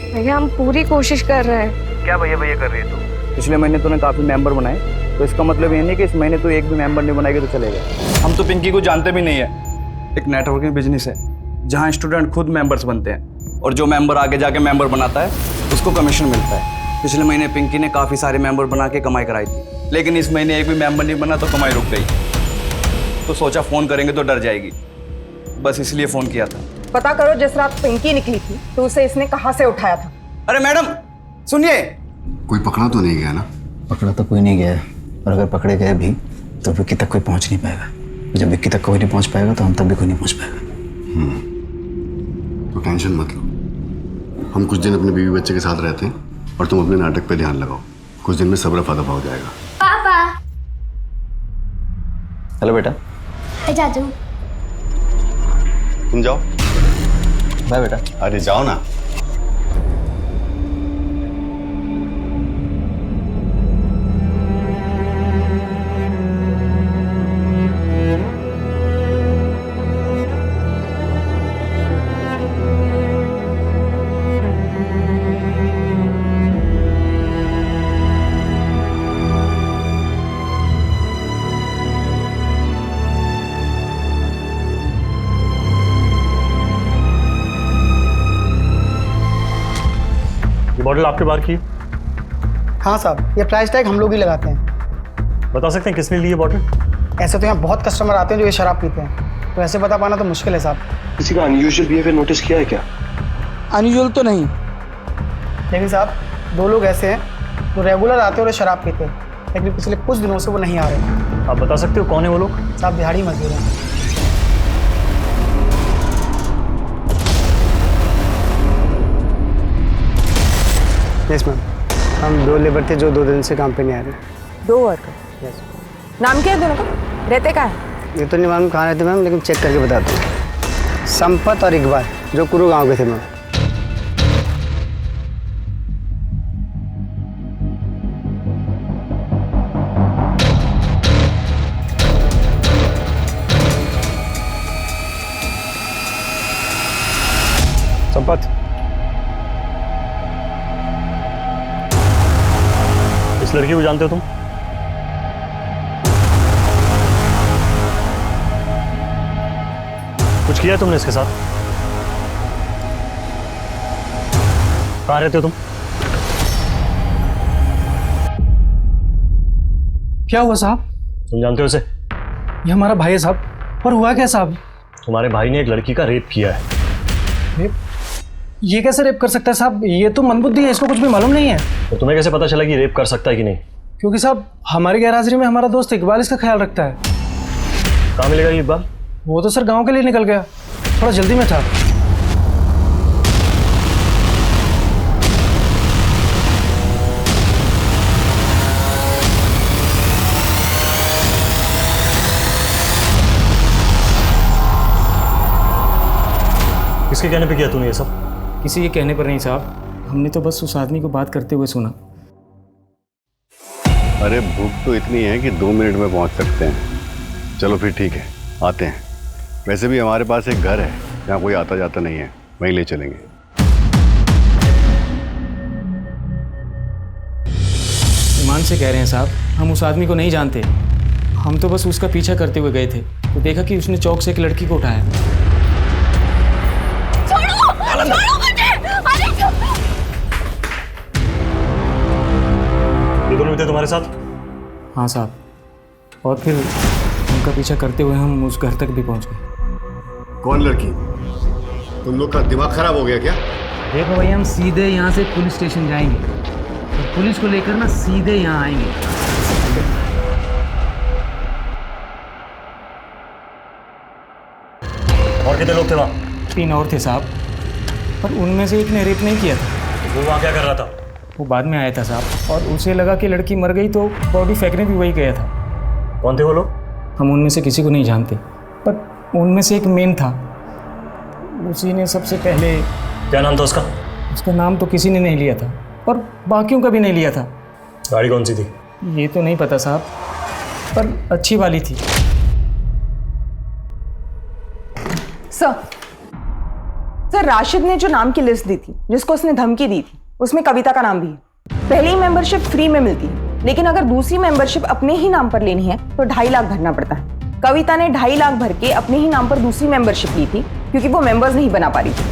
भैया हम पूरी कोशिश कर रहे हैं। क्या भैया भैया कर रही है तू? पिछले महीने तूने काफी मेंबर बनाए, तो इसका मतलब ये नहीं कि इस महीने तू एक भी मेंबर नहीं बनाएगी तो चलेगा। हम तो पिंकी को जानते भी नहीं है। एक नेटवर्किंग बिजनेस है जहाँ स्टूडेंट खुद मेंबर्स बनते हैं और जो मेंबर आगे जाके मेंबर बनाता है उसको कमीशन मिलता है। पिछले महीने पिंकी ने काफ़ी सारे मेंबर बना के कमाई कराई थी, लेकिन इस महीने एक भी मेंबर नहीं बना तो कमाई रुक गई। तो सोचा फ़ोन करेंगे तो डर जाएगी, बस इसलिए फ़ोन किया था। पता करो जिस रात पिंकी निकली थी तो उसे इसने कहाँ से उठाया था। अरे मैडम सुनिए, कोई पकड़ा तो नहीं गया ना? पकड़ा तो कोई नहीं गया है, और अगर पकड़े गए भी तो विक्की तक कोई पहुंच नहीं पाएगा। जब विक्की तक कोई नहीं पहुंच पाएगा तो हम तक भी कोई नहीं पहुंच पाएगा। तो टेंशन मत लो, हम कुछ दिन अपने बीवी बच्चे के साथ रहते हैं और तुम अपने नाटक पे ध्यान लगाओ। कुछ दिन में सब रफा दफा हो जाएगा। पापा। हेलो बेटा। जादू। तुम जाओ। बाय बेटा। अरे जाओ ना। बॉटल आपके बाहर की? हाँ साहब, ये प्राइस टैग हम लोग ही लगाते हैं। बता सकते हैं किसने ली है बॉटल? ऐसे तो यहाँ बहुत कस्टमर आते हैं जो ये शराब पीते हैं, तो ऐसे बता पाना तो मुश्किल है साहब। किसी का अनयूजुअल बिहेवियर नोटिस किया है क्या? अनयूजुअल तो नहीं, लेकिन साहब 2 लोग ऐसे हैं जो रेगुलर आते हैं और शराब पीते हैं, लेकिन पिछले कुछ दिनों से वो नहीं आ रहे। आप बता सकते हो कौन है वो लोग? साहब दिहाड़ी मजदूर हैं। यस मैम, हम 2 लेबर थे जो 2 दिन से काम पे नहीं आ रहे। 2 वर्कर? यस। नाम क्या है दोनों का? रहते कहाँ है? ये तो नहीं मालूम कहाँ रहते मैम, लेकिन चेक करके बताता हूँ। संपत और इकबाल जो कुरू गांव के थे मैम। संपत, इस लड़की को जानते हो तुम? कुछ किया तुमने इसके साथ? कहाँ रहते हो तुम? क्या हुआ साहब? तुम जानते हो उसे? ये हमारा भाई है साहब। पर हुआ क्या साहब? तुम्हारे भाई ने एक लड़की का रेप किया है। रेप? ये कैसे रेप कर सकता है साहब? ये तो मंदबुद्धि है, इसको कुछ भी मालूम नहीं है। तो तुम्हें कैसे पता चला कि रेप कर सकता है कि नहीं? क्योंकि साहब हमारी गैरहाजिरी में हमारा दोस्त इकबाल इसका ख्याल रखता है। कहाँ मिलेगा ये इकबाल? वो तो सर गांव के लिए निकल गया, थोड़ा जल्दी में था। किसके कहने पे किया तूने ये सब? किसी के कहने पर नहीं साहब, हमने तो बस उस आदमी को बात करते हुए सुना। अरे भूख तो इतनी है कि 2 मिनट में पहुंच सकते हैं। चलो फिर ठीक है, आते हैं। वैसे भी हमारे पास एक घर है जहाँ कोई आता जाता नहीं है, वहीं ले चलेंगे। ईमान से कह रहे हैं साहब, हम उस आदमी को नहीं जानते। हम तो बस उसका पीछा करते हुए गए थे तो देखा कि उसने चौक से एक लड़की को उठाया। ये दोनों थे तुम्हारे साथ? हाँ साहब, और फिर उनका पीछा करते हुए हम उस घर तक भी पहुंच गए। कौन लड़की? तुम लोग का दिमाग खराब हो गया क्या? देखो भैया, हम सीधे यहाँ से पुलिस स्टेशन जाएंगे और पुलिस को लेकर ना सीधे यहाँ आएंगे। और कितने लोग थे वहाँ? 3 और थे साहब, पर उनमें से एक ने रेप नहीं किया था। वो वहाँ क्या कर रहा था? वो बाद में आया था साहब, और उसे लगा कि लड़की मर गई तो बॉडी फेंकने भी वही गया था। कौन थे वो लोग? हम उनमें से किसी को नहीं जानते, पर उनमें से एक मेन था। उसी ने सबसे पहले। क्या नाम था उसका? उसका नाम तो किसी ने नहीं लिया था, और बाकियों का भी नहीं लिया था। गाड़ी कौन सी थी? ये तो नहीं पता साहब, पर अच्छी वाली थी। सर, राशिद ने जो नाम की लिस्ट दी थी, जिसको उसने धमकी दी थी, उसमें कविता का नाम भी है। पहली मेंबरशिप फ्री में मिलती है, लेकिन अगर दूसरी मेंबरशिप अपने ही नाम पर लेनी है तो 2.5 लाख भरना पड़ता है। कविता ने 2.5 लाख भर के अपने ही नाम पर दूसरी मेंबरशिप ली थी क्योंकि वो मेंबर्स नहीं बना पा रही थी।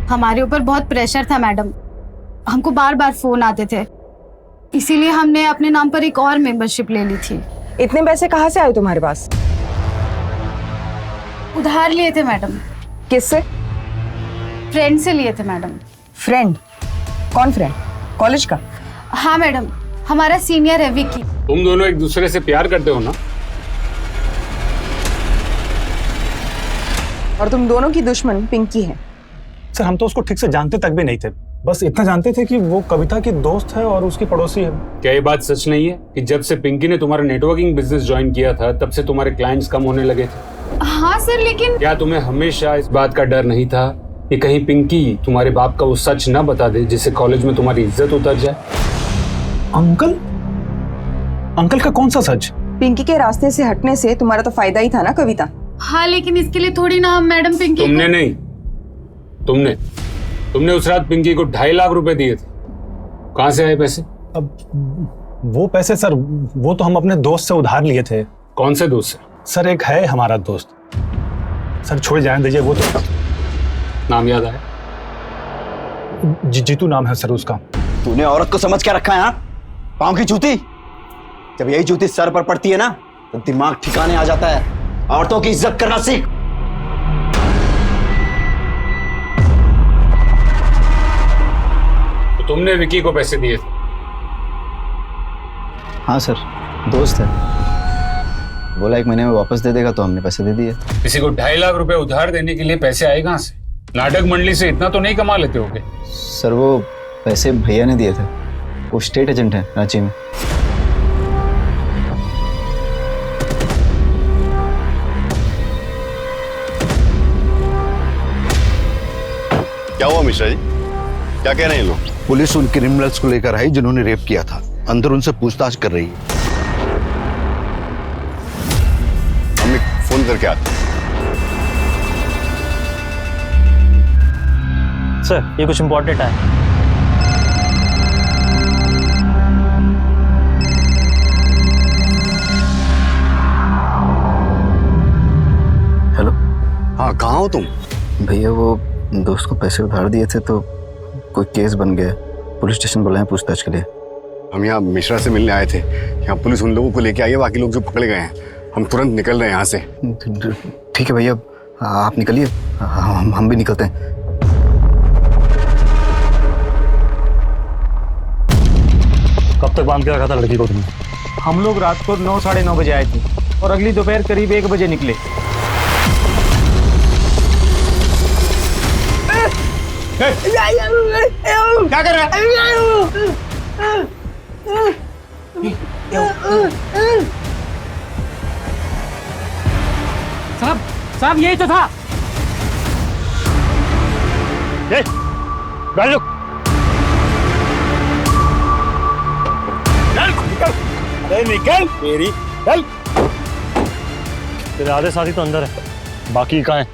हमारे ऊपर बहुत प्रेशर था मैडम, हमको बार बार फोन आते थे, इसीलिए हमने अपने नाम पर एक और मेंबरशिप ले ली थी। इतने पैसे कहाँ से आए तुम्हारे पास? उधार लिए थे मैडम। किससे? फ्रेंड से लिए थे मैडम। फ्रेंड? कौन फ्रेंड? कॉलेज का? हाँ मैडम, हमारा सीनियर है विकी। तुम दोनों एक दूसरे से प्यार करते हो ना? और तुम दोनों की दुश्मन पिंकी है। सर, हम तो उसको ठीक से जानते तक भी नहीं थे, बस इतना जानते थे कि वो कविता की दोस्त है और उसकी पड़ोसी है। क्या ये बात सच नहीं है कि जब से पिंकी ने तुम्हारा नेटवर्किंग बिजनेस ज्वाइन किया था तब से तुम्हारे क्लाइंट्स कम होने लगे थे? हाँ सर, लेकिन क्या तुम्हें हमेशा इस बात का डर नहीं था कि कहीं पिंकी तुम्हारे बाप का वो सच न बता दे जिससे कॉलेज में तुम्हारी इज्जत उतर जाए? अंकल? अंकल का कौन सा सच? पिंकी के रास्ते से हटने से तुम्हारा तो फायदा ही था ना कविता। हाँ, लेकिन इसके लिए थोड़ी ना हम मैडम पिंकी तुमने नहीं, तुमने उस रात पिंकी को 2.5 लाख रुपए दिए थे। कहाँ से आए पैसे? अब वो पैसे सर, वो तो हम अपने दोस्त से उधार लिए थे। कौन से दोस्त से? सर, एक है हमारा दोस्त। सर छोड़ जाने दीजिए, वो तो नाम याद आया? जीतू नाम है सर उसका। तूने औरत को समझ क्या रखा है? हाँ, पाँव की जूती। जब यही जूती सर पर पड़ती है ना तो दिमाग ठिकाने आ जाता है। औरतों की इज्जत करना सीख। तो तुमने विकी को पैसे दिए थे? हाँ सर, दोस्त है, बोला 1 महीने में वापस दे देगा तो हमने पैसे दे दिए। किसी को 2.5 लाख रुपए उधार देने के लिए पैसे आए कहाँ से? नाटक मंडली से इतना तो नहीं कमा लेते होगे? सर, वो पैसे भैया ने दिए थे, वो स्टेट एजेंट है रांची में। क्या हुआ मिश्रा जी? क्या कह रहे हैं लोग? पुलिस उन क्रिमिनल्स को लेकर आई जिन्होंने रेप किया था, अंदर उनसे पूछताछ कर रही है। हम एक फोन करके आते हैं। सर, ये कुछ इंपॉर्टेंट है। हेलो। हाँ, कहाँ हो तुम? भैया, वो दोस्त को पैसे उधार दिए थे तो कोई केस बन गया, पुलिस स्टेशन बुलाए पूछताछ के लिए। हम यहाँ मिश्रा से मिलने आए थे। यहाँ पुलिस उन लोगों को लेके आई है, बाकी लोग जो पकड़े गए हैं। हम तुरंत निकल रहे हैं यहाँ से। ठीक है भैया, आप निकलिए, हम भी निकलते हैं। कब तक बांध के रखा था लड़की को तुमने? हम लोग रात को 9 साढ़े 9 बजे आए थे और अगली दोपहर करीब 1 बजे निकले। क्या कर रहा है? साहब यही तो था। गाड़ी रुक। अरे निकल मेरी, चल। तेरे आधे साथी तो अंदर है, बाकी कहाँ है?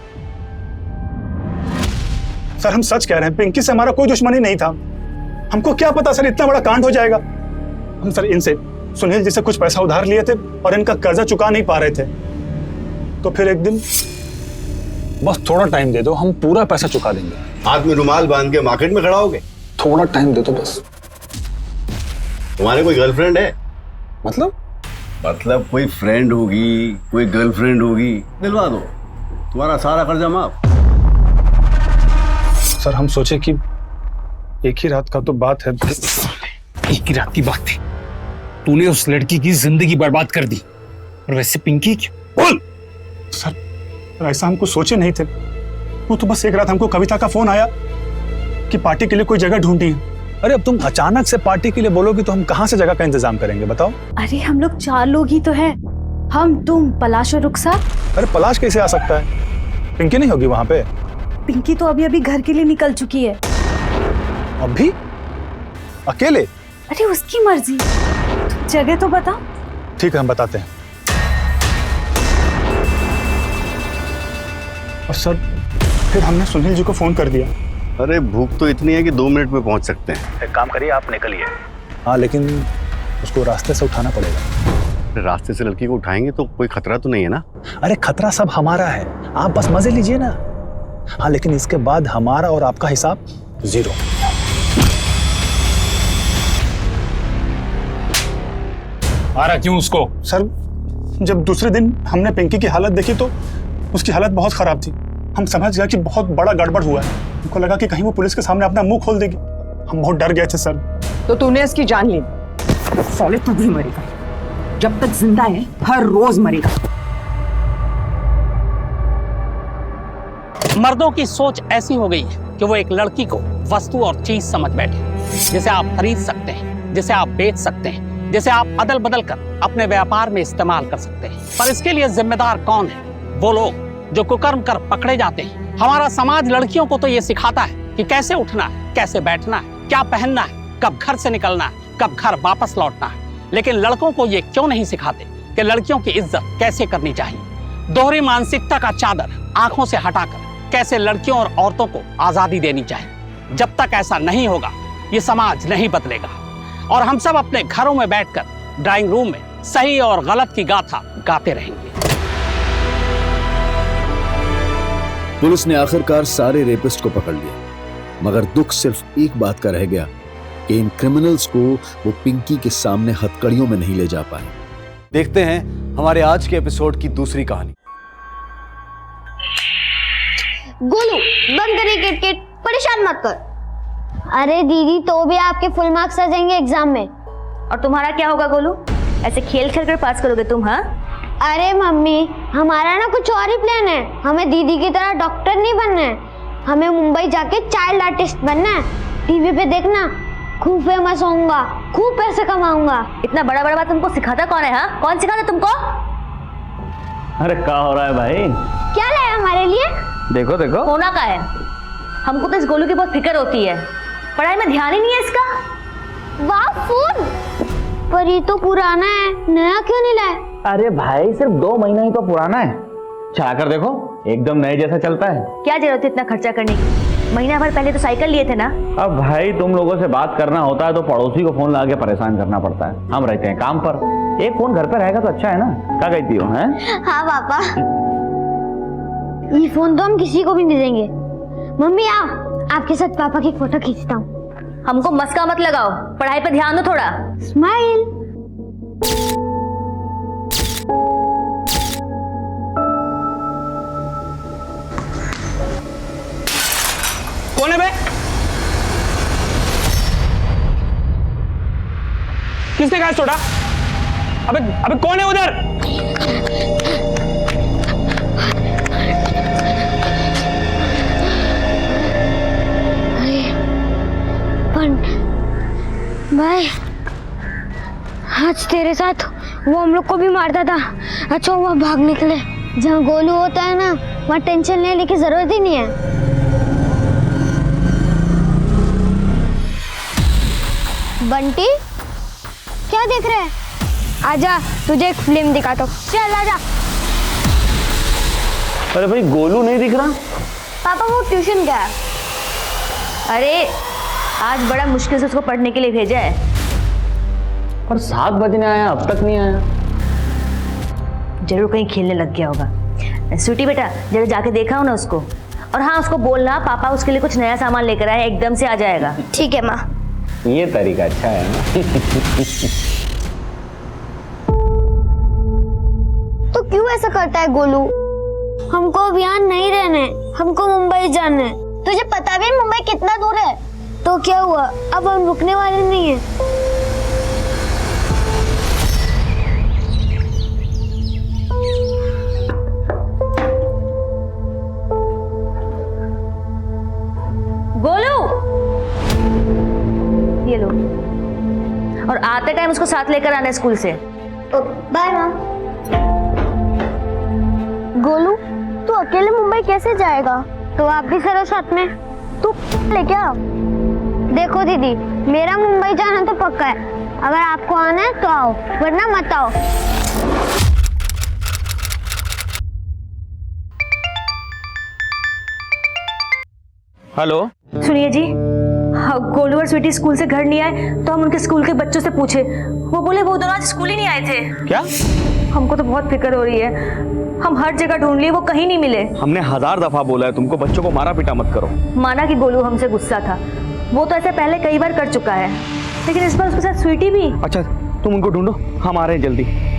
सर हम सच कह रहे हैं, पिंकी से हमारा कोई दुश्मनी नहीं था। हमको क्या पता सर इतना बड़ा कांड हो जाएगा। हम सर इनसे सुनील जी से कुछ पैसा उधार लिए थे और इनका कर्जा चुका नहीं पा रहे थे, तो फिर एक दिन बस थोड़ा टाइम दे दो, हम पूरा पैसा चुका देंगे। हाथ में रुमाल बांध के मार्केट में खड़ा होगे? थोड़ा टाइम दे दो बस। तुम्हारे कोई गर्लफ्रेंड है? मतलब कोई फ्रेंड होगी, कोई गर्लफ्रेंड होगी, दिलवा दो, तुम्हारा सारा कर्जा माफ। सर हम सोचे कि एक ही रात का तो बात है। एक ही रात की बात थी, तूने उस लड़की की जिंदगी बर्बाद कर दी, और वैसे पिंकी की बोल। सर ऐसा हमको सोचे नहीं थे। वो तो बस एक रात हमको कविता का फोन आया कि पार्टी के लिए कोई जगह ढूंढी है। अरे अब तुम अचानक से पार्टी के लिए बोलोगी तो हम कहाँ से जगह का इंतजाम करेंगे बताओ? अरे हम लोग 4 लोग ही तो हैं, हम, तुम, पलाश और रुखसार। अरे पलाश कैसे आ सकता है? पिंकी नहीं होगी वहां पे? पिंकी तो अभी अभी घर के लिए निकल चुकी है। अभी अकेले? अरे उसकी मर्जी, तुम जगह तो बता। ठीक है हम बताते हैं। और सर फिर हमने सुनील जी को फोन कर दिया। अरे भूख तो इतनी है कि 2 मिनट में पहुंच सकते हैं। एक काम करिए, आप निकलिए। हाँ लेकिन उसको रास्ते से उठाना पड़ेगा। रास्ते से लड़की को उठाएंगे तो कोई खतरा तो नहीं है ना? अरे खतरा सब हमारा है, आप बस मजे लीजिए ना। हाँ लेकिन इसके बाद हमारा और आपका हिसाब 0। मारा क्यों उसको? सर जब दूसरे दिन हमने पिंकी की हालत देखी तो उसकी हालत बहुत खराब थी। हम समझ गए कि बहुत बड़ा गड़बड़ हुआ है। हमको लगा कि कहीं वो पुलिस के सामने अपना मुंह खोल देगी। हम बहुत डर गए थे सर। तो तूने इसकी जान ली? साले तू भी मरेगा, जब तक जिंदा है हर रोज मरेगा। मर्दों की सोच ऐसी हो गई है कि वो एक लड़की को वस्तु और चीज समझ बैठे, जिसे आप खरीद सकते हैं, जिसे आप बेच सकते हैं, जिसे आप अदल बदल कर अपने व्यापार में इस्तेमाल कर सकते हैं। पर इसके लिए जिम्मेदार कौन है? वो लोग जो कुकर्म कर पकड़े जाते हैं। हमारा समाज लड़कियों को तो ये सिखाता है कि कैसे उठना है, कैसे बैठना है, क्या पहनना है, कब घर से निकलना है, कब घर वापस लौटना है। लेकिन लड़कों को ये क्यों नहीं सिखाते कि लड़कियों की इज्जत कैसे करनी चाहिए? दोहरी मानसिकता का चादर आंखों से हटाकर कैसे लड़कियों और औरतों को आजादी देनी चाहिए। जब तक ऐसा नहीं होगा ये समाज नहीं बदलेगा और हम सब अपने घरों में बैठकर ड्राइंग रूम में सही और गलत की गाथा गाते रहेंगे। पुलिस ने आखिरकार सारे रेपिस्ट को पकड़ लिया, मगर दुख सिर्फ एक बात का रह गया कि इन क्रिमिनल्स को वो पिंकी के सामने हथकड़ियों में नहीं ले जा पाए। देखते हैं हमारे आज के एपिसोड की दूसरी कहानी। गोलू बंद करिए किटकिट, परेशान मत कर। अरे दीदी तो भी आपके फुल मार्क्स आ जाएंगे एग्जाम में। और तुम्हारा क्या होगा गोलू? ऐसे खेल खेल कर पास करोगे तुम? हाँ अरे मम्मी, हमारा ना कुछ और ही प्लान है। हमें दीदी की तरह डॉक्टर नहीं बनना है, हमें मुंबई जाके चाइल्ड आर्टिस्ट बनना है। टीवी पे देखना, खूब फेमस होऊंगा, खूब पैसे कमाऊंगा। इतना बड़ा बड़ा बात तुमको सिखाता कौन है? हाँ कौन सिखाता तुमको? अरे क्या हो रहा है भाई? क्या लाया हमारे लिए? देखो देखो होना का है। हमको तो इस गोलू की बहुत फिक्र होती है, पढ़ाई में ध्यान ही नहीं है इसका। वाह फोन, पर ये तो पुराना है, नया क्यों नहीं लाए? अरे भाई सिर्फ 2 महीना ही तो पुराना है, चला कर देखो एकदम नए जैसा चलता है। क्या जरूरत है इतना खर्चा करने की? महीना भर पहले तो साइकिल लिए थे ना। अब भाई तुम लोगों से बात करना होता है तो पड़ोसी को फोन लगा के परेशान करना पड़ता है। हम रहते हैं काम पर, एक फोन घर पर रहेगा तो अच्छा है ना। क्या कहती हो? हैं? हाँ पापा, ये फोन तो हम किसी को भी नहीं देंगे। मम्मी आओ, आपके साथ पापा की फोटो खींचता हूँ। हमको मस्का मत लगाओ, पढ़ाई पे ध्यान दो थोड़ा। स्माइल। कौन है बे? किसने कहा छोड़ा? अबे अबे कौन है उधर? भाई आज तेरे साथ वो हम लोग को भी मारता था, अच्छा हुआ भाग निकले। जहाँ गोलू होता है ना, वहाँ टेंशन लेने की जरूरत ही नहीं है। बंटी क्या देख रहे हैं? आजा, तुझे एक फिल्म दिखाता हूँ, चल आजा। अरे भाई गोलू नहीं दिख रहा। पापा वो ट्यूशन गया। अरे आज बड़ा मुश्किल से उसको पढ़ने के लिए भेजा है। और 7 बजने आया, अब तक नहीं आया। जरूर कहीं खेलने लग गया होगा। स्वीटी बेटा जरा जाके देखा हो ना उसको, और हाँ उसको बोलना पापा उसके लिए कुछ नया सामान लेकर आए, एकदम से आ जाएगा। ठीक है माँ। ये तरीका अच्छा है ना। तो क्यों ऐसा करता है गोलू? हमको अब यहाँ नहीं रहना है, हमको मुंबई जाना है। तुझे पता भी मुंबई कितना दूर है? तो क्या हुआ, अब हम रुकने वाले नहीं हैं। गोलू ये लो, और आते टाइम उसको साथ लेकर आना स्कूल से। बाय माँ। गोलू तू अकेले मुंबई कैसे जाएगा? तो आप भी चलो साथ में। तू ले क्या? देखो दीदी, मेरा मुंबई जाना तो पक्का है। अगर आपको आना है तो आओ, वरना मत आओ। हेलो सुनिए जी, गोलू और स्वीटी स्कूल से घर नहीं आए तो हम उनके स्कूल के बच्चों से पूछे, वो बोले वो दोनों आज स्कूल ही नहीं आए थे। क्या? हमको तो बहुत फिक्र हो रही है, हम हर जगह ढूंढ लिए, वो कहीं नहीं मिले। हमने 1000 दफा बोला है तुमको बच्चों को मारा पीटा मत करो। माना कि गोलू हमसे गुस्सा था, वो तो ऐसे पहले कई बार कर चुका है, लेकिन इस बार उसके साथ स्वीटी भी। अच्छा तुम उनको ढूंढो, हम आ रहे हैं जल्दी।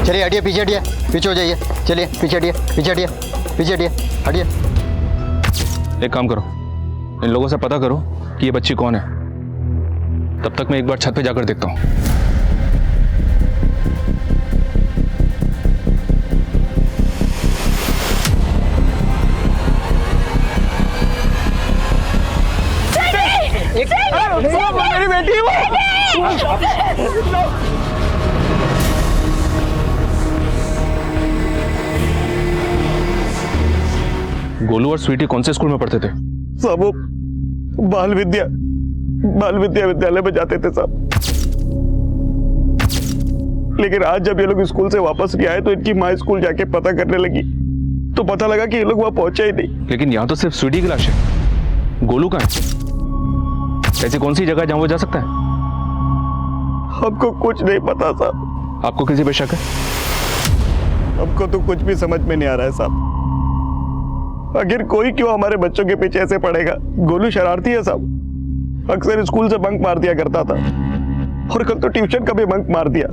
चलिए हटिए, पीछे हटिए, पीछे हो जाइए। चलिए पीछे हटिए, पीछे हटिए, पीछे हटिए, हटिए। एक काम करो, इन लोगों से पता करो कि ये बच्ची कौन है। तब तक मैं एक बार छत पे जाकर देखता हूँ। मेरी बेटी गोलू और स्वीटी कौन से स्कूल में पढ़ते थे? सब वो बाल विद्या विद्यालय में जाते थे सब। लेकिन आज जब ये लोग स्कूल से वापस नहीं आए तो इनकी माँ स्कूल जाके पता करने लगी तो पता लगा कि ये लोग वहां पहुंचे ही नहीं। लेकिन यहाँ तो सिर्फ स्वीटी की लाश है, गोलू कहाँ है? ऐसी कौन सी जगह जहाँ वो जा सकता है? हमको कुछ नहीं पता साहब। आपको किसी पे शक है? हमको तो कुछ भी समझ में नहीं आ रहा है साहब। आखिर कोई क्यों हमारे बच्चों के पीछे ऐसे पड़ेगा? गोलू शरारती है साहब, अक्सर स्कूल से बंक मार दिया करता था, और कल तो ट्यूशन का भी बंक मार दिया।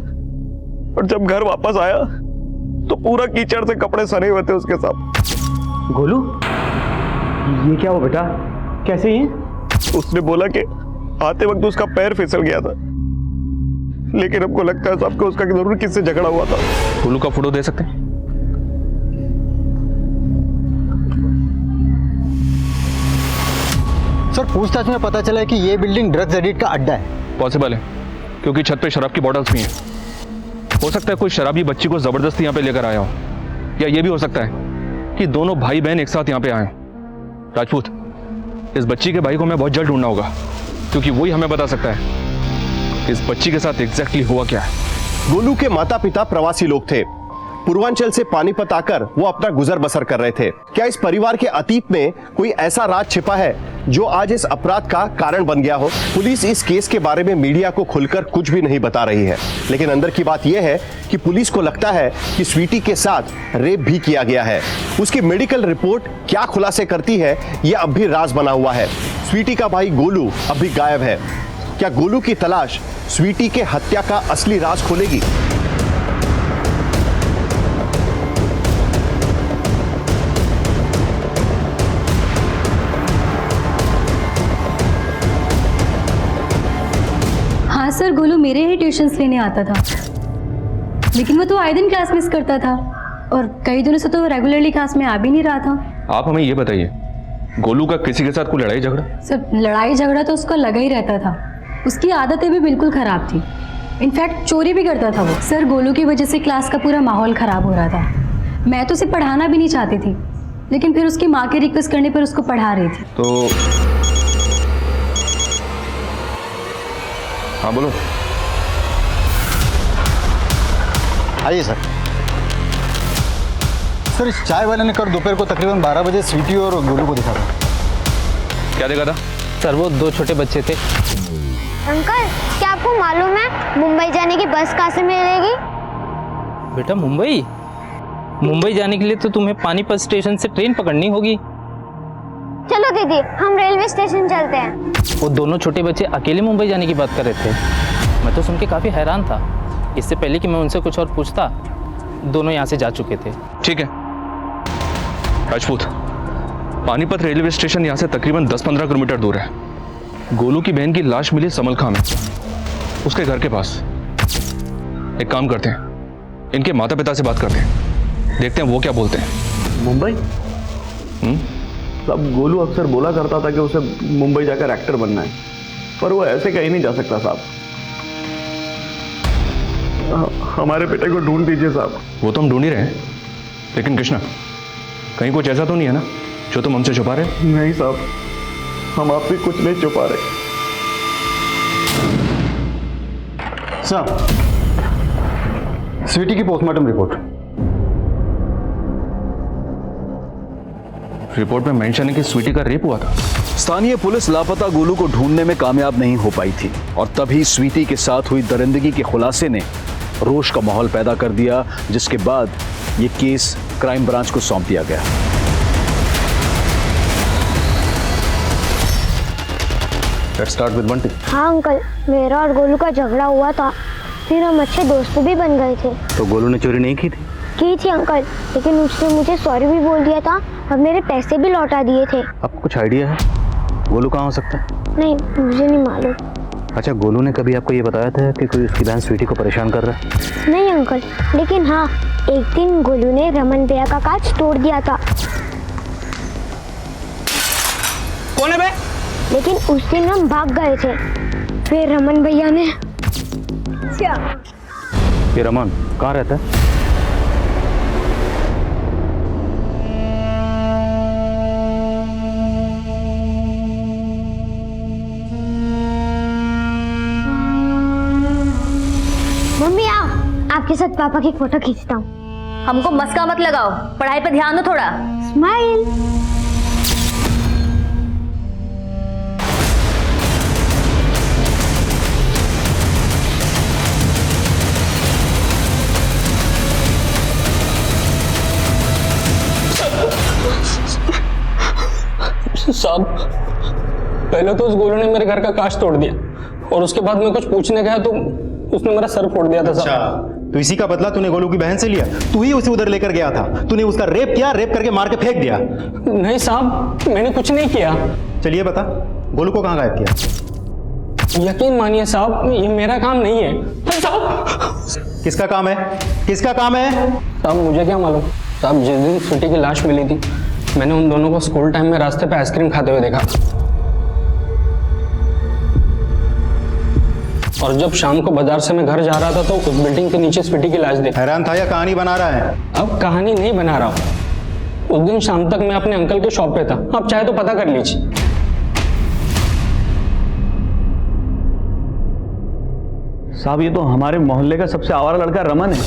और जब घर वापस आया तो पूरा कीचड़ से कपड़े सने हुए थे उसके साथ। गोलू ये क्या हुआ बेटा, कैसे ये? उसने बोला कि आते वक्त उसका पैर फिसल गया था, लेकिन हमको लगता है साहब कि उसका जरूर किससे झगड़ा हुआ था। गोलू का फोटो दे सकते हैं? सर पूछताछ में पता चला है कि ये बिल्डिंग ड्रग्स एडिक्ट का अड्डा है। पॉसिबल है, क्योंकि छत पे शराब की बॉटल्स भी हैं। हो सकता है कोई शराबी बच्ची को जबरदस्ती यहाँ पे लेकर आया हो, या ये भी हो सकता है कि दोनों भाई बहन एक साथ यहाँ पे आए हों। राजपूत, इस बच्ची के भाई को हमें बहुत जल्द ढूंढना होगा, क्योंकि वही हमें बता सकता है इस बच्ची के साथ एग्जैक्टली हुआ क्या है। गोलू के माता पिता प्रवासी लोग थे। पूर्वांचल से पानीपत आकर वो अपना गुजर बसर कर रहे थे। क्या इस परिवार के अतीत में कोई ऐसा राज छिपा है जो आज इस अपराध का कारण बन गया हो? पुलिस इस केस के बारे में मीडिया को खुलकर कुछ भी नहीं बता रही है, लेकिन अंदर की बात यह है कि पुलिस को लगता है कि स्वीटी के साथ रेप भी किया गया है। उसकी मेडिकल रिपोर्ट क्या खुलासे करती है, यह अब भी राज बना हुआ है। स्वीटी का भाई गोलू अब भी गायब है। क्या गोलू की तलाश स्वीटी के हत्या का असली राज खोलेगी? हाँ सर, गोलू मेरे ही ट्यूशन्स लेने आता था, लेकिन वो तो आए दिन क्लास मिस करता था और कई दिनों से तो रेगुलरली क्लास में आ भी नहीं रहा था। आप हमें ये बताइए, गोलू का किसी के साथ कोई लड़ाई झगड़ा? सर, लड़ाई झगड़ा तो उसका लगा ही रहता था। उसकी आदतें भी बिल्कुल खराब थी। इनफैक्ट चोरी भी करता था वो। सर, गोलू की वजह से क्लास का पूरा माहौल खराब हो रहा था। मैं तो उसे पढ़ाना भी नहीं चाहती थी, लेकिन फिर उसकी माँ के रिक्वेस्ट करने पर उसको पढ़ा रही थी। तो हाँ बोलो। आइए सर। सर, इस चाय वाले ने कल दोपहर को तकरीबन 12 बजे स्वीटी और गोलू को दिखा था। क्या देखा था? सर, वो 2 छोटे बच्चे थे। अंकल, क्या आपको मालूम है मुंबई जाने की बस कहाँ से मिलेगी? बेटा, मुंबई जाने के लिए तो तुम्हें पानीपत स्टेशन से ट्रेन पकड़नी होगी। चलो दीदी, हम रेलवे स्टेशन चलते हैं। वो दोनों छोटे बच्चे अकेले मुंबई जाने की बात कर रहे थे। मैं तो सुन के काफ़ी हैरान था। इससे पहले कि मैं उनसे कुछ और पूछता, दोनों यहाँ से जा चुके थे। ठीक है राजपूत, पानीपत रेलवे स्टेशन यहाँ से तकरीबन 10-15 किलोमीटर दूर है। गोलू की बहन की लाश मिली समलखा में, उसके घर के पास। एक काम करते हैं, इनके माता पिता से बात करते हैं, देखते हैं वो क्या बोलते हैं। मुंबई? साहब, गोलू अक्सर बोला करता था कि उसे मुंबई जाकर एक्टर बनना है, पर वो ऐसे कहीं नहीं जा सकता साहब। हमारे बेटे को ढूंढ दीजिए साहब। वो तो हम ढूंढ ही रहे हैं, लेकिन कृष्णा, कहीं कुछ ऐसा तो नहीं है ना जो तुम हमसे छुपा रहे? नहीं साहब, हम आपसे कुछ नहीं छुपा रहे। साहब, स्वीटी की पोस्टमार्टम रिपोर्ट में मेंशन है कि स्वीटी का रेप हुआ था। स्थानीय पुलिस लापता गोलू को ढूंढने में कामयाब नहीं हो पाई थी और तभी स्वीटी के साथ हुई दरिंदगी के खुलासे ने रोष का माहौल पैदा कर दिया, जिसके बाद ये केस क्राइम ब्रांच को सौंप दिया गया। Let's start with Bunty. हाँ अंकल, मेरा और गोलू का झगड़ा हुआ था, फिर हम अच्छे दोस्त भी बन गए थे। तो गोलू ने चोरी नहीं की थी? की थी अंकल, लेकिन उसने मुझे सॉरी भी बोल दिया था और मेरे पैसे भी लौटा दिए थे। आपको कुछ आइडिया है गोलू कहाँ हो सकता है? नहीं, मुझे नहीं मालूम। अच्छा, गोलू ने कभी आपको ये बताया था कि कोई उसकी बहन स्वीटी को परेशान कर रहा है? नहीं अंकल, लेकिन हाँ, एक दिन गोलू ने रमन भैया का कांच तोड़ दिया था। कौन है बे? लेकिन उस दिन हम भाग गए थे, फिर रमन भैया ने। ये रमन कहाँ रहता है? मम्मी आओ, आपके साथ पापा की फोटो खींचता हूँ। हमको मस्का मत लगाओ, पढ़ाई पे ध्यान दो थोड़ा। स्माइल। साहब, पहले तो उस गोलू ने मेरे घर का कांच तोड़ दिया और उसके बाद मैं कुछ पूछने गया तो उसने मेरा सर फोड़ दिया था। अच्छा, तो इसी का बदला तूने गोलू की बहन से लिया? तू ही उसे उधर लेकर गया था, तूने उसका रेप किया, रेप करके मार के फेंक दिया। नहीं साहब, मैंने कुछ नहीं किया। चलिए बता, गोलू को कहाँ गायब किया? यकीन मानिए साहब, ये मेरा काम नहीं है। साहब, किसका काम है? किसका काम है? साहब, मुझे क्या मालूम। साहब, जिस दिन स्वीटी की लाश मिली थी, मैंने उन दोनों को स्कूल टाइम में रास्ते पे आइसक्रीम खाते हुए देखा और जब शाम को बाजार से मैं घर जा रहा था तो उस बिल्डिंग के नीचे स्वीटी की लाश देखी। हैरान था या कहानी बना रहा है? अब कहानी नहीं बना रहा हूँ। उस दिन शाम तक मैं अपने अंकल के शॉप पे था, आप चाहे तो पता कर लीजिए। साहब ये तो हमारे मोहल्ले का सबसे आवारा लड़का रमन है,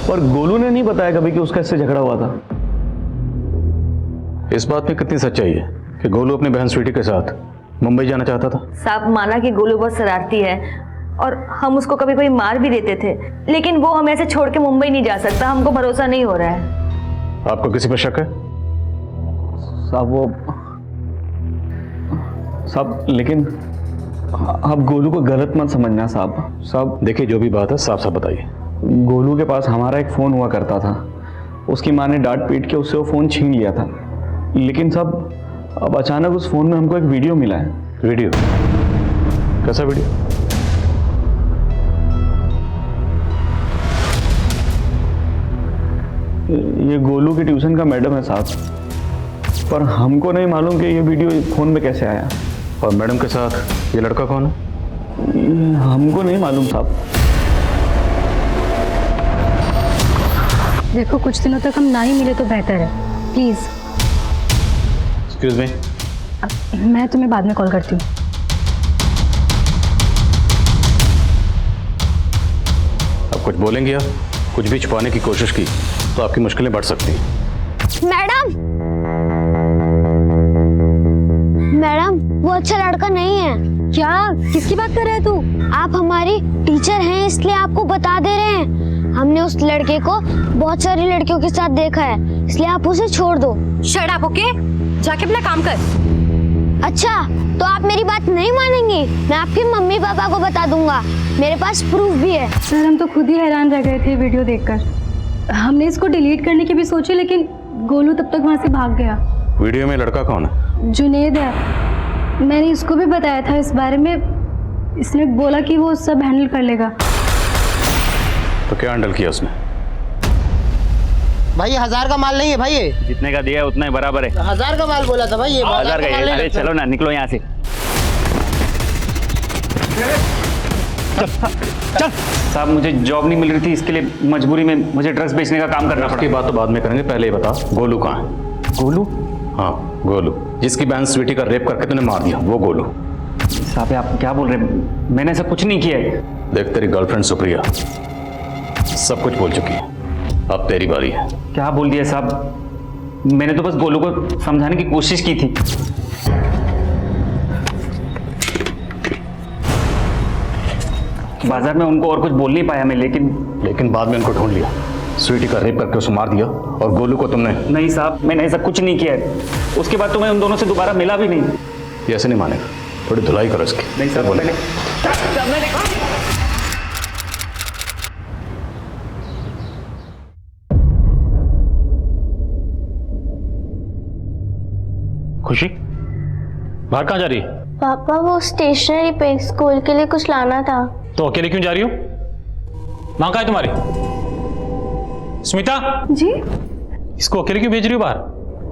और गोलू ने नहीं बताया कभी कि उसका इससे झगड़ा हुआ था। इस बात में कितनी सच्चाई है कि गोलू अपनी बहन स्वीटी के साथ मुंबई जाना चाहता था? साहब माना कि गोलू बहुत शरारती है और हम उसको कभी कभी मार भी देते थे, लेकिन वो हमें ऐसे छोड़ के मुंबई नहीं जा सकता। हमको भरोसा नहीं हो रहा है। आपको किसी पर शक है? साहब लेकिन आप गोलू को गलत मत समझना साहब। देखिए जो भी बात है साफ साफ बताइए। गोलू के पास हमारा एक फ़ोन हुआ करता था, उसकी माँ ने डांट पीट के उससे वो फ़ोन छीन लिया था। लेकिन साहब अब अचानक उस फ़ोन में हमको एक वीडियो मिला है। वीडियो? कैसा वीडियो? ये गोलू की ट्यूशन का मैडम है साहब, पर हमको नहीं मालूम कि ये वीडियो फ़ोन में कैसे आया। और मैडम के साथ ये लड़का कौन है? हमको नहीं मालूम साहब। देखो कुछ दिनों तक हम ना ही मिले तो बेहतर है, प्लीज। एक्सक्यूज मी, मैं तुम्हें बाद में कॉल करती हूँ। अब कुछ बोलेंगे आप? कुछ भी छुपाने की कोशिश की तो आपकी मुश्किलें बढ़ सकती हैं। मैडम वो अच्छा लड़का नहीं है। क्या? किसकी बात कर रहे है तू? आप हमारी टीचर हैं इसलिए आपको बता दे रहे हैं। हमने उस लड़के को बहुत सारी लड़कियों के साथ देखा है, इसलिए आप उसे छोड़ दो। Shut up, okay? जाके अपना काम कर। अच्छा तो आप मेरी बात नहीं मानेंगी? मैं आपके मम्मी पापा को बता दूंगा, मेरे पास प्रूफ भी है। सर हम तो खुद ही हैरान रह गए थे वीडियो देखकर। हमने इसको डिलीट करने की भी सोची, लेकिन गोलू तब तक वहाँ से भाग गया। वीडियो में लड़का कौन है? जुनेद है। मैंने इसको भी बताया था इस बारे में, इसने बोला कि वो सब हैंडल कर लेगा। तो क्या हैंडल किया उसने? भाई 1000 का माल नहीं है भाई, ये जितने का दिया है उतना ही बराबर है। 1000 का माल बोला था भाई, ये 1000 का माल है। अरे चलो ना, निकलो यहाँ से। चल साहब, मुझे जॉब नहीं मिल रही थी, इसके लिए मजबूरी में मुझे ड्रग्स बेचने का काम करना पड़ा। की बात तो बाद में करेंगे, पहले ये बता गोलू कहाँ है? गोलू? हाँ गोलू, जिसकी बहन स्वीटी का रेप करके तूने मार दिया, वो गोलू। साहब आप क्या बोल रहे हैं? मैंने ऐसा कुछ नहीं किया है। देख तेरी गर्लफ्रेंड सुप्रिया सब कुछ बोल चुकी है, अब तेरी बारी है। क्या बोल दिया साहब? मैंने तो बस गोलू को समझाने की कोशिश की थी। बाजार में उनको और कुछ बोल नहीं पाया मैं, लेकिन बाद में उनको ढूंढ लिया, स्वीटी का रेप करके उसे मार दिया, और गोलू को तुमने? नहीं साहब, मैंने ऐसा कुछ नहीं किया है। उसके बाद तो मैं उन दोनों से दोबारा मिला भी नहीं। ये ऐसे नहीं मानेगा, थोड़ी धुलाई करो इसकी। नहीं सर, बोले खुशी बाहर कहाँ जा रही है? पापा वो स्टेशनरी पे स्कूल के लिए कुछ लाना था। तो अकेले क्यों जा रही हो? माँ कहाँ है तुम्हारी? स्मिता जी? इसको अकेले क्यों भेज रही हो बाहर?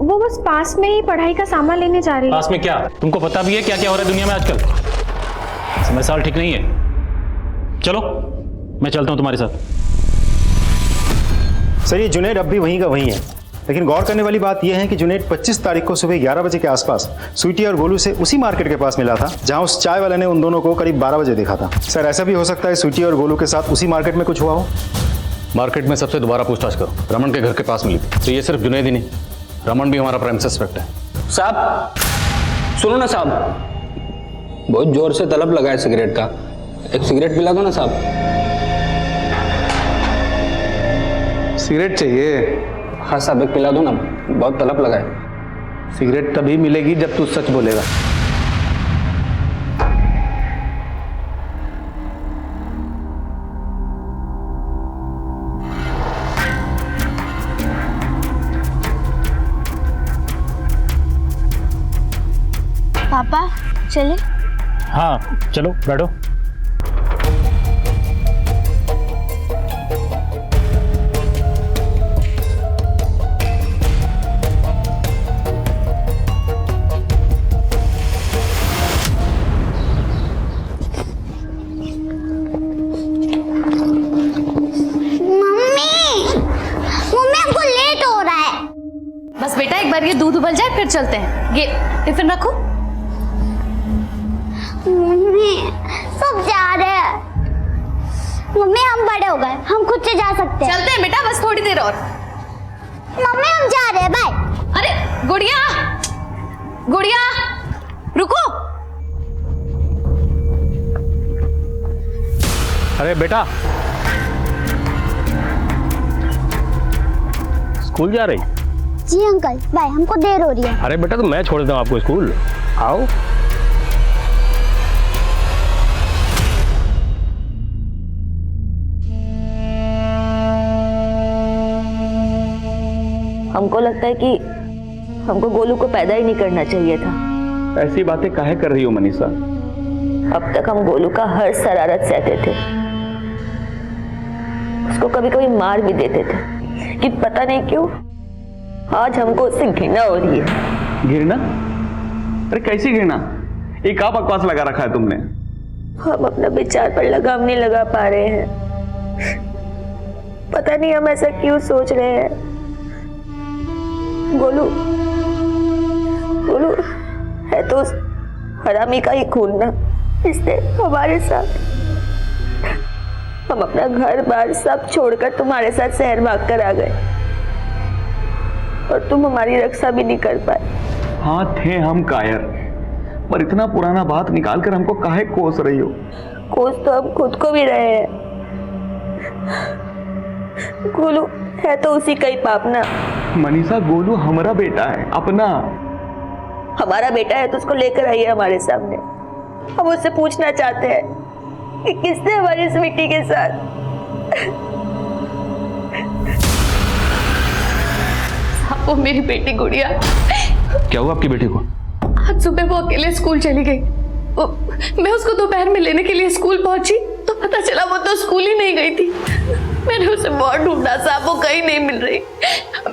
वो बस पास में ही पढ़ाई का सामान लेने जा रही है। पास में क्या? तुमको पता भी है क्या क्या हो रहा है दुनिया में आजकल? समय साल ठीक नहीं है। चलो मैं चलता हूँ तुम्हारे साथ। सर ये जुनैद अब भी वहीं का वहीं है, लेकिन गौर करने वाली बात यह है कि जुनैद 25 तारीख को सुबह 11 बजे के आसपास स्वीटी और गोलू से उसी मार्केट के पास मिला था जहां उस चाय वाले ने उन दोनों को करीब 12 बजे देखा था। सर ऐसा भी हो सकता है स्वीटी और गोलू के साथ उसी मार्केट में कुछ हुआ हो। मार्केट में सबसे दोबारा पूछताछ करो, रमन के घर के पास मिली थी। तो ये सिर्फ जुनैद ही नहीं, रमन भी हमारा प्राइम सस्पेक्ट है। साहब सुनो ना साहब, बहुत जोर से तलब लगा है सिगरेट का, एक सिगरेट पिला दो ना साहब। सिगरेट चाहिए? हाँ साहब एक पिला दो ना, बहुत तलब लगा है। सिगरेट तभी मिलेगी जब तू सच बोलेगा। पापा चले? हाँ चलो बैठो। बस बेटा एक बार ये दूध उबल जाए फिर चलते हैं। ये टिफिन रखो। मम्मी सब जा रहे हैं। मम्मी हम बड़े हो गए, हम खुद से जा सकते हैं। चलते हैं बेटा, बस थोड़ी देर और। मम्मी हम जा रहे हैं, बाय। अरे गुड़िया, गुड़िया रुको। अरे बेटा, स्कूल जा रही? जी अंकल, बाय, हमको देर हो रही है। अरे बेटा, तो मैं छोड़ देता हूँ आपको स्कूल, आओ। हमको लगता है कि हमको गोलू को पैदा ही नहीं करना चाहिए था। ऐसी बातें काहे कर रही हो मनीषा? अब तक हम गोलू का हर शरारत सहते थे, उसको कभी कभी मार भी देते थे, कि पता नहीं क्यों आज हमको उससे घृणा हो रही है। घृणा? अरे कैसी घृणा? ये क्या बकवास लगा रखा है तुमने? हम अपना विचार पर लगाम नहीं लगा पा रहे हैं। पता नहीं हम ऐसा क्यों सोच रहे हैं। गोलू गोलू है तो उस हरामी का ही खून ना, इसने हमारे साथ। हम अपना घर बार सब छोड़कर तुम्हारे साथ शहर भाग कर आ गए और तुम हमारी रक्षा भी नहीं कर पाए। हाँ थे हम कायर, पर इतना पुराना बात निकाल कर हमको काहे कोस रही हो? कोस तो हम खुद को भी रहे हैं। गोलू है तो उसी का ही पाप ना। मनीषा, गोलू हमारा बेटा है, अपना। हमारा बेटा है तो उसको लेकर आइए हमारे सामने। हम उससे पूछना चाहते हैं कि किसने हमारी स्वीटी के साथ। वो मेरी बेटी गुड़िया। क्या हुआ आपकी बेटी को? आज सुबह वो अकेले स्कूल चली गई। मैं उसको दोपहर में लेने के लिए स्कूल पहुंची तो पता चला वो तो स्कूल ही नहीं गई थी। मैंने उसे बहुत ढूंढा साहब, वो कहीं नहीं मिल रही।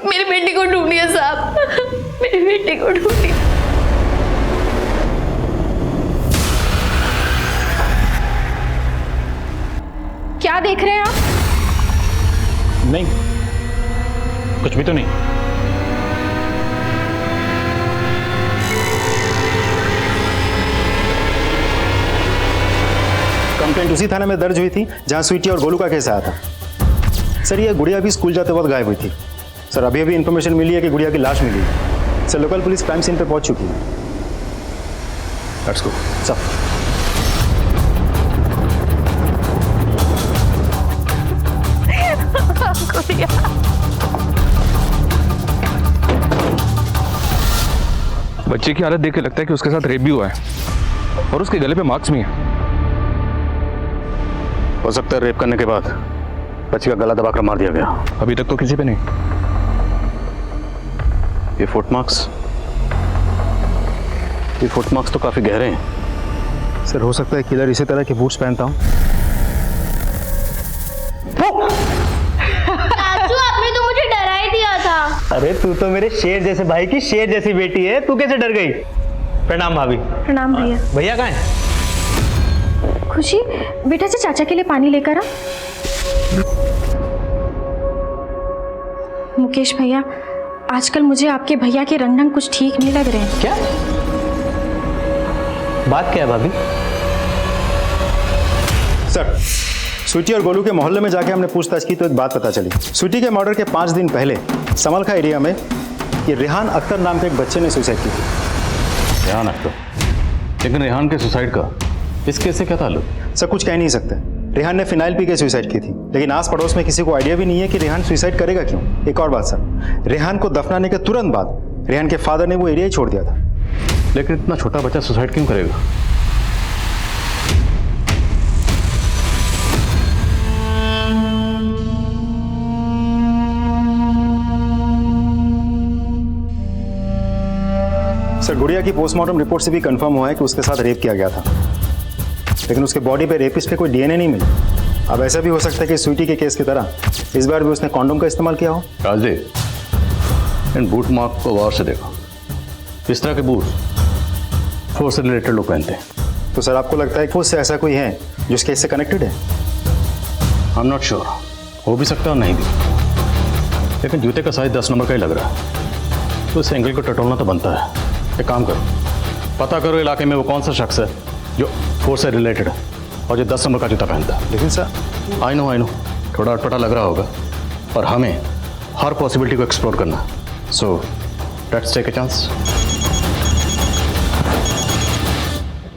मेरी बेटी को ढूंढिए साहब, मेरी बेटी को ढूंढिए। क्या देख रहे हैं आप? नहीं, कुछ भी तो नहीं। कंप्लेंट उसी थाने में दर्ज हुई थी जहां स्वीटी और गोलू का केस आया था। सर, ये गुड़िया भी स्कूल जाते वक्त गायब हुई थी। सर, अभी अभी इन्फॉर्मेशन मिली है कि गुड़िया की लाश मिली है। Sir, local police crime scene पे पहुंच चुकी है। Let's go sir. बच्चे की हालत देख के लगता है कि उसके साथ रेप भी हुआ है और उसके गले पे मार्क्स भी हैं। हो सकता है रेप करने के बाद बच्ची का गला दबाकर मार दिया गया। अभी तक तो किसी पे नहीं। ये फुटमार्क्स तो काफी गहरे हैं। सर, हो सकता है किलर इसी तरह के बूट्स पहनता हूं। चाचू, आपने तो मुझे डरा ही दिया था। अरे तू तो मेरे शेर जैसे भाई की शेर जैसी बेटी है, तू कैसे डर गई? प्रणाम भाभी। प्रणाम भैया। भैया कहाँ हैं? खुशी, बेटा से चाचा के लिए पानी लेकर आ। मुकेश भैया, आजकल मुझे आपके भैया के रंग ढंग कुछ ठीक नहीं लग रहे हैं। क्या बात क्या है भाभी? सर, स्वीटी और गोलू के मोहल्ले में जाके हमने पूछताछ की तो एक बात पता चली। स्वीटी के मर्डर के 5 दिन पहले समलखा एरिया में ये रेहान अख्तर नाम के एक बच्चे ने सुसाइड की थी। रेहान अख्तर? लेकिन रेहान के सुसाइड का इस केस से क्या ताल्लुक? सर, कुछ कह नहीं सकते। रेहान ने फिनाइल पी के सुसाइड की थी, लेकिन आस पड़ोस में किसी को आइडिया भी नहीं है कि रेहान सुसाइड करेगा क्यों। एक और बात सर, रेहान को दफनाने के तुरंत बाद रेहान के फादर ने वो एरिया ही छोड़ दिया था। लेकिन इतना छोटा बच्चा सुसाइड क्यों करेगा? सर, गुड़िया की पोस्टमार्टम रिपोर्ट से भी कंफर्म हुआ है कि उसके साथ रेप किया गया था, लेकिन उसके बॉडी पे रेपिस्ट पे कोई डीएनए नहीं मिला। अब ऐसा भी हो सकता है कि स्वीटी के केस की तरह इस बार भी उसने कॉन्डोम का इस्तेमाल किया हो। राजदेव, इन बूट मार्क को गौर से देखो। इस तरह के बूट फोर्स से रिलेटेड लोग पहनते हैं। तो सर, आपको लगता है कि फोर्स से ऐसा कोई है जो इस केस से कनेक्टेड है? आई एम नॉट श्योर, हो भी सकता है और नहीं भी, लेकिन जूते का साइज 10 नंबर का ही लग रहा है, तो इस एंगल को टटोलना तो बनता है। एक काम करो, पता करो इलाके में वो कौन सा शख्स है जो फोर्स से रिलेटेड है। और जो 10 नंबर का जूता पहनता। लेकिन सर आई नो थोड़ा अटपटा लग रहा होगा, पर हमें हर पॉसिबिलिटी को एक्सप्लोर करना। So let's take a chance.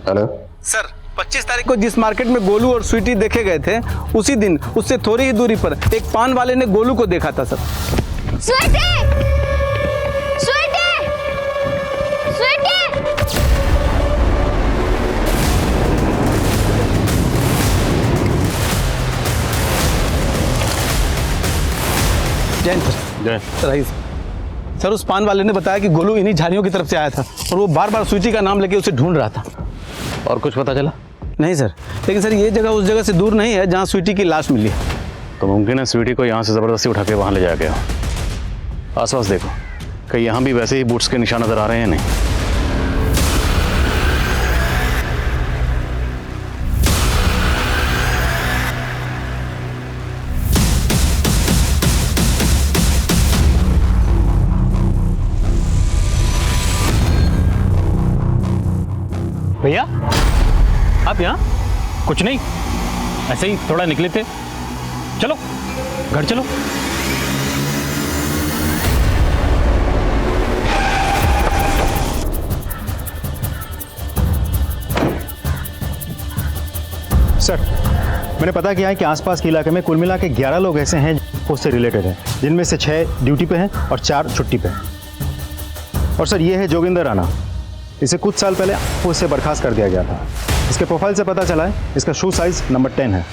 Hello sir, 25 तारीख को जिस मार्केट में गोलू और स्वीटी देखे गए थे, उसी दिन उससे थोड़ी ही दूरी पर एक पान वाले ने गोलू को देखा था sir. Sweety! Sweety! Sweety! Jain sir, rice sir, उस पान वाले ने बताया कि गोलू इन्हीं झाड़ियों की तरफ से आया था और वो बार बार स्वीटी का नाम लेके उसे ढूंढ रहा था। और कुछ पता चला? नहीं सर, लेकिन सर ये जगह उस जगह से दूर नहीं है जहाँ स्वीटी की लाश मिली है। तो मुमकिन है स्वीटी को यहाँ से ज़बरदस्ती उठा के वहाँ ले जाया गया। आसपास देखो, कहीं यहाँ भी वैसे ही बूट्स के निशान नजर आ रहे हैं नहीं? भैया आप यहाँ? कुछ नहीं, ऐसे ही थोड़ा निकले थे। चलो घर चलो। सर, मैंने पता किया है कि आसपास के इलाके में कुल मिला के 11 लोग ऐसे हैं जो उससे रिलेटेड हैं, जिनमें से 6 ड्यूटी पे हैं और 4 छुट्टी पे हैं। और सर ये है जोगिंदर राणा। इसे कुछ साल पहले उससे बर्खास्त कर दिया गया था। इसके प्रोफाइल से पता चला है इसका शू साइज नंबर 10 है।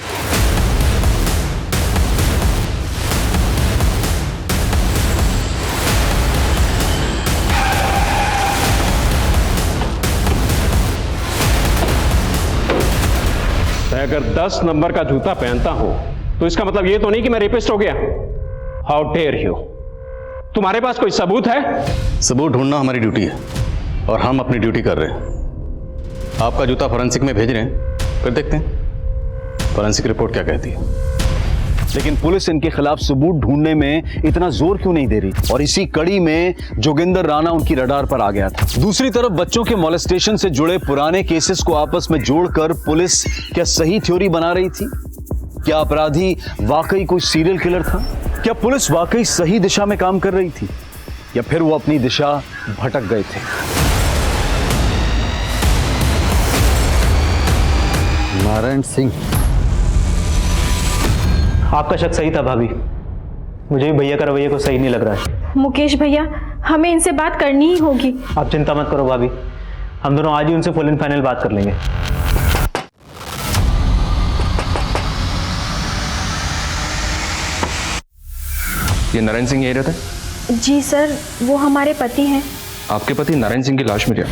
मैं अगर 10 नंबर का जूता पहनता हूं तो इसका मतलब ये तो नहीं कि मैं रेपिस्ट हो गया। How dare you! तुम्हारे पास कोई सबूत है? सबूत ढूंढना हमारी ड्यूटी है और हम अपनी ड्यूटी कर रहे हैं। आपका जूता फॉरेंसिक में भेज रहे हैं, फिर देखते हैं फॉरेंसिक रिपोर्ट क्या कहती है। लेकिन पुलिस इनके खिलाफ सबूत ढूंढने में इतना जोर क्यों नहीं दे रही? और इसी कड़ी में जोगिंदर राणा उनकी रडार पर आ गया था। दूसरी तरफ बच्चों के मोलेस्टेशन से जुड़े पुराने केसेस को आपस में जोड़कर पुलिस क्या सही थ्योरी बना रही थी? क्या अपराधी वाकई कोई सीरियल किलर था? क्या पुलिस वाकई सही दिशा में काम कर रही थी, या फिर वो अपनी दिशा भटक गए थे? नारायण सिंह, आपका शक सही था भाभी। मुझे भी भैया का रवैया को सही नहीं लग रहा है। मुकेश भैया, हमें इनसे बात करनी ही होगी। आप चिंता मत करो भाभी, हम दोनों आज ही उनसे फुल एंड फाइनल बात कर लेंगे। ये नारायण सिंह यही रहता है? जी सर, वो हमारे पति हैं। आपके पति नारायण सिंह की लाश मिली है।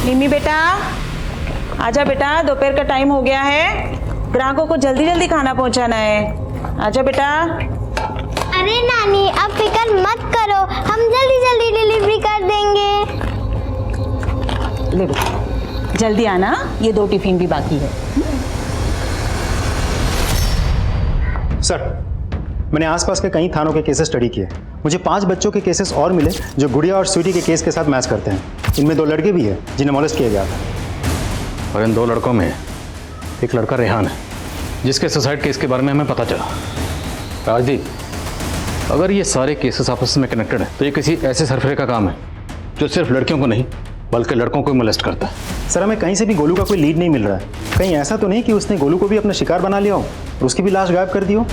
निमी बेटा, आजा बेटा, दोपहर का टाइम हो गया है। ग्राहकों को जल्दी जल्दी खाना पहुंचाना है। आजा बेटा। अरे नानी, अब फिक्र मत करो, हम जल्दी जल्दी डिलीवरी कर देंगे। ले बेटा, जल्दी आना, ये 2 टिफिन भी बाकी है। सर, मैंने आसपास के कई थानों के केसेस स्टडी किए। मुझे 5 बच्चों के केसेस और मिले जो गुड़िया और स्वीटी के केस के साथ मैच करते हैं। इनमें 2 लड़के भी हैं जिन्हें मोलेस्ट किया गया था। और इन 2 लड़कों में एक लड़का रेहान है, जिसके सुसाइड केस के बारे में हमें पता चला। राजदीप, अगर ये सारे केसेस आपस में कनेक्टेड हैं तो ये किसी ऐसे सरफरे का काम है जो सिर्फ लड़कियों को नहीं बल्कि लड़कों को मोलेस्ट करता है। सर, हमें कहीं से भी गोलू का कोई लीड नहीं मिल रहा है। कहीं ऐसा तो नहीं कि उसने गोलू को भी अपना शिकार बना लिया हो और उसकी भी लाश गायब कर दी हो?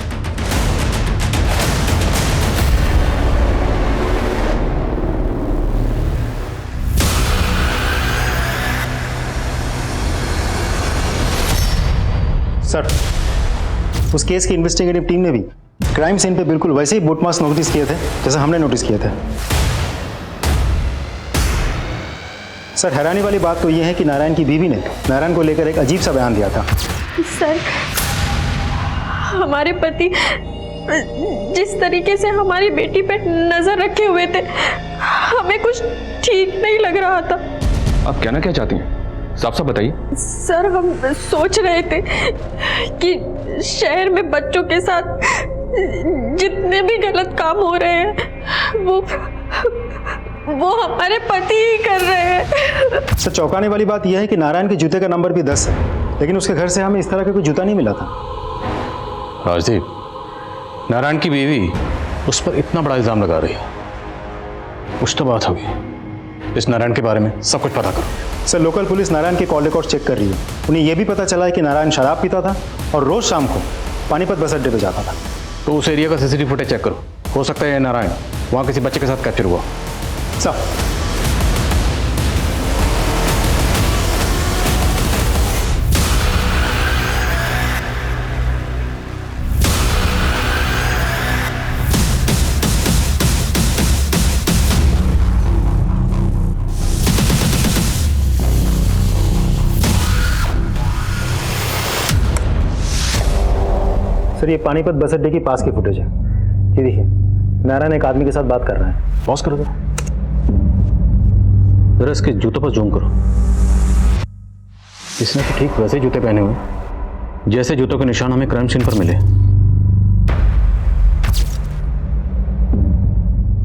सर, उस केस की इन्वेस्टिगेटिव टीम ने भी क्राइम सीन पे बिल्कुल वैसे ही बूट मार्क्स नोटिस किए थे जैसे हमने नोटिस किए थे। सर, हैरानी वाली बात तो यह है कि नारायण की बीवी ने नारायण को लेकर एक अजीब सा बयान दिया था। सर, हमारे पति जिस तरीके से हमारी बेटी पे नजर रखे हुए थे, हमें कुछ ठीक नहीं लग रहा था। आप कहना क्या चाहती हैं? साफ साफ बताइए। सर, हम सोच रहे थे कि शहर में बच्चों के साथ जितने भी गलत काम हो रहे हैं वो हमारे पति ही कर रहे हैं। सर चौंकाने वाली बात यह है कि नारायण के जूते का नंबर भी 10 है, लेकिन उसके घर से हमें इस तरह का कोई जूता नहीं मिला था। राजदीप, नारायण की बीवी उस पर इतना बड़ा इल्जाम लगा रही है, कुछ तो बात होगी। इस नारायण के बारे में सब कुछ पता करो। सर लोकल पुलिस नारायण के कॉल रिकॉर्ड चेक कर रही है। उन्हें यह भी पता चला है कि नारायण शराब पीता था और रोज शाम को पानीपत बस अड्डे पर जाता था। तो उस एरिया का सीसीटीवी फुटेज चेक करो, हो सकता है नारायण वहाँ किसी बच्चे के साथ कैप्चर हुआ। सर सर ये पानीपत बस अड्डे के पास की फुटेज है। ये देखिए, नारायण एक आदमी के साथ बात कर रहा है। पॉज करो जरा इसके जूतों पर जूम करो। इसने तो ठीक वैसे जूते पहने हुए जैसे जूतों के निशान हमें क्राइम सीन पर मिले।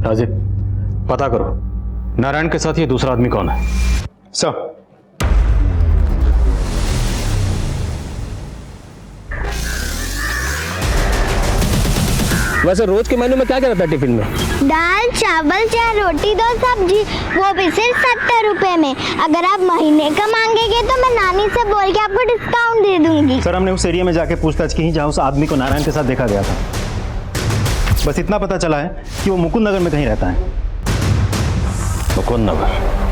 राजीव, पता करो नारायण के साथ ये दूसरा आदमी कौन है। सर वैसे रोज के मेन्यू में क्या क्या रहता है टिफिन में? दाल चावल चाहे रोटी दो सब्जी, वो भी सिर्फ 70 रुपए में। अगर आप महीने का मांगेंगे तो मैं नानी से बोल के आपको डिस्काउंट दे दूंगी। सर हमने उस एरिया में जाके पूछताछ की जहाँ उस आदमी को नारायण के साथ देखा गया था। बस इतना पता चला है कि वो मुकुंद नगर में कहीं रहता है। मुकुंद नगर?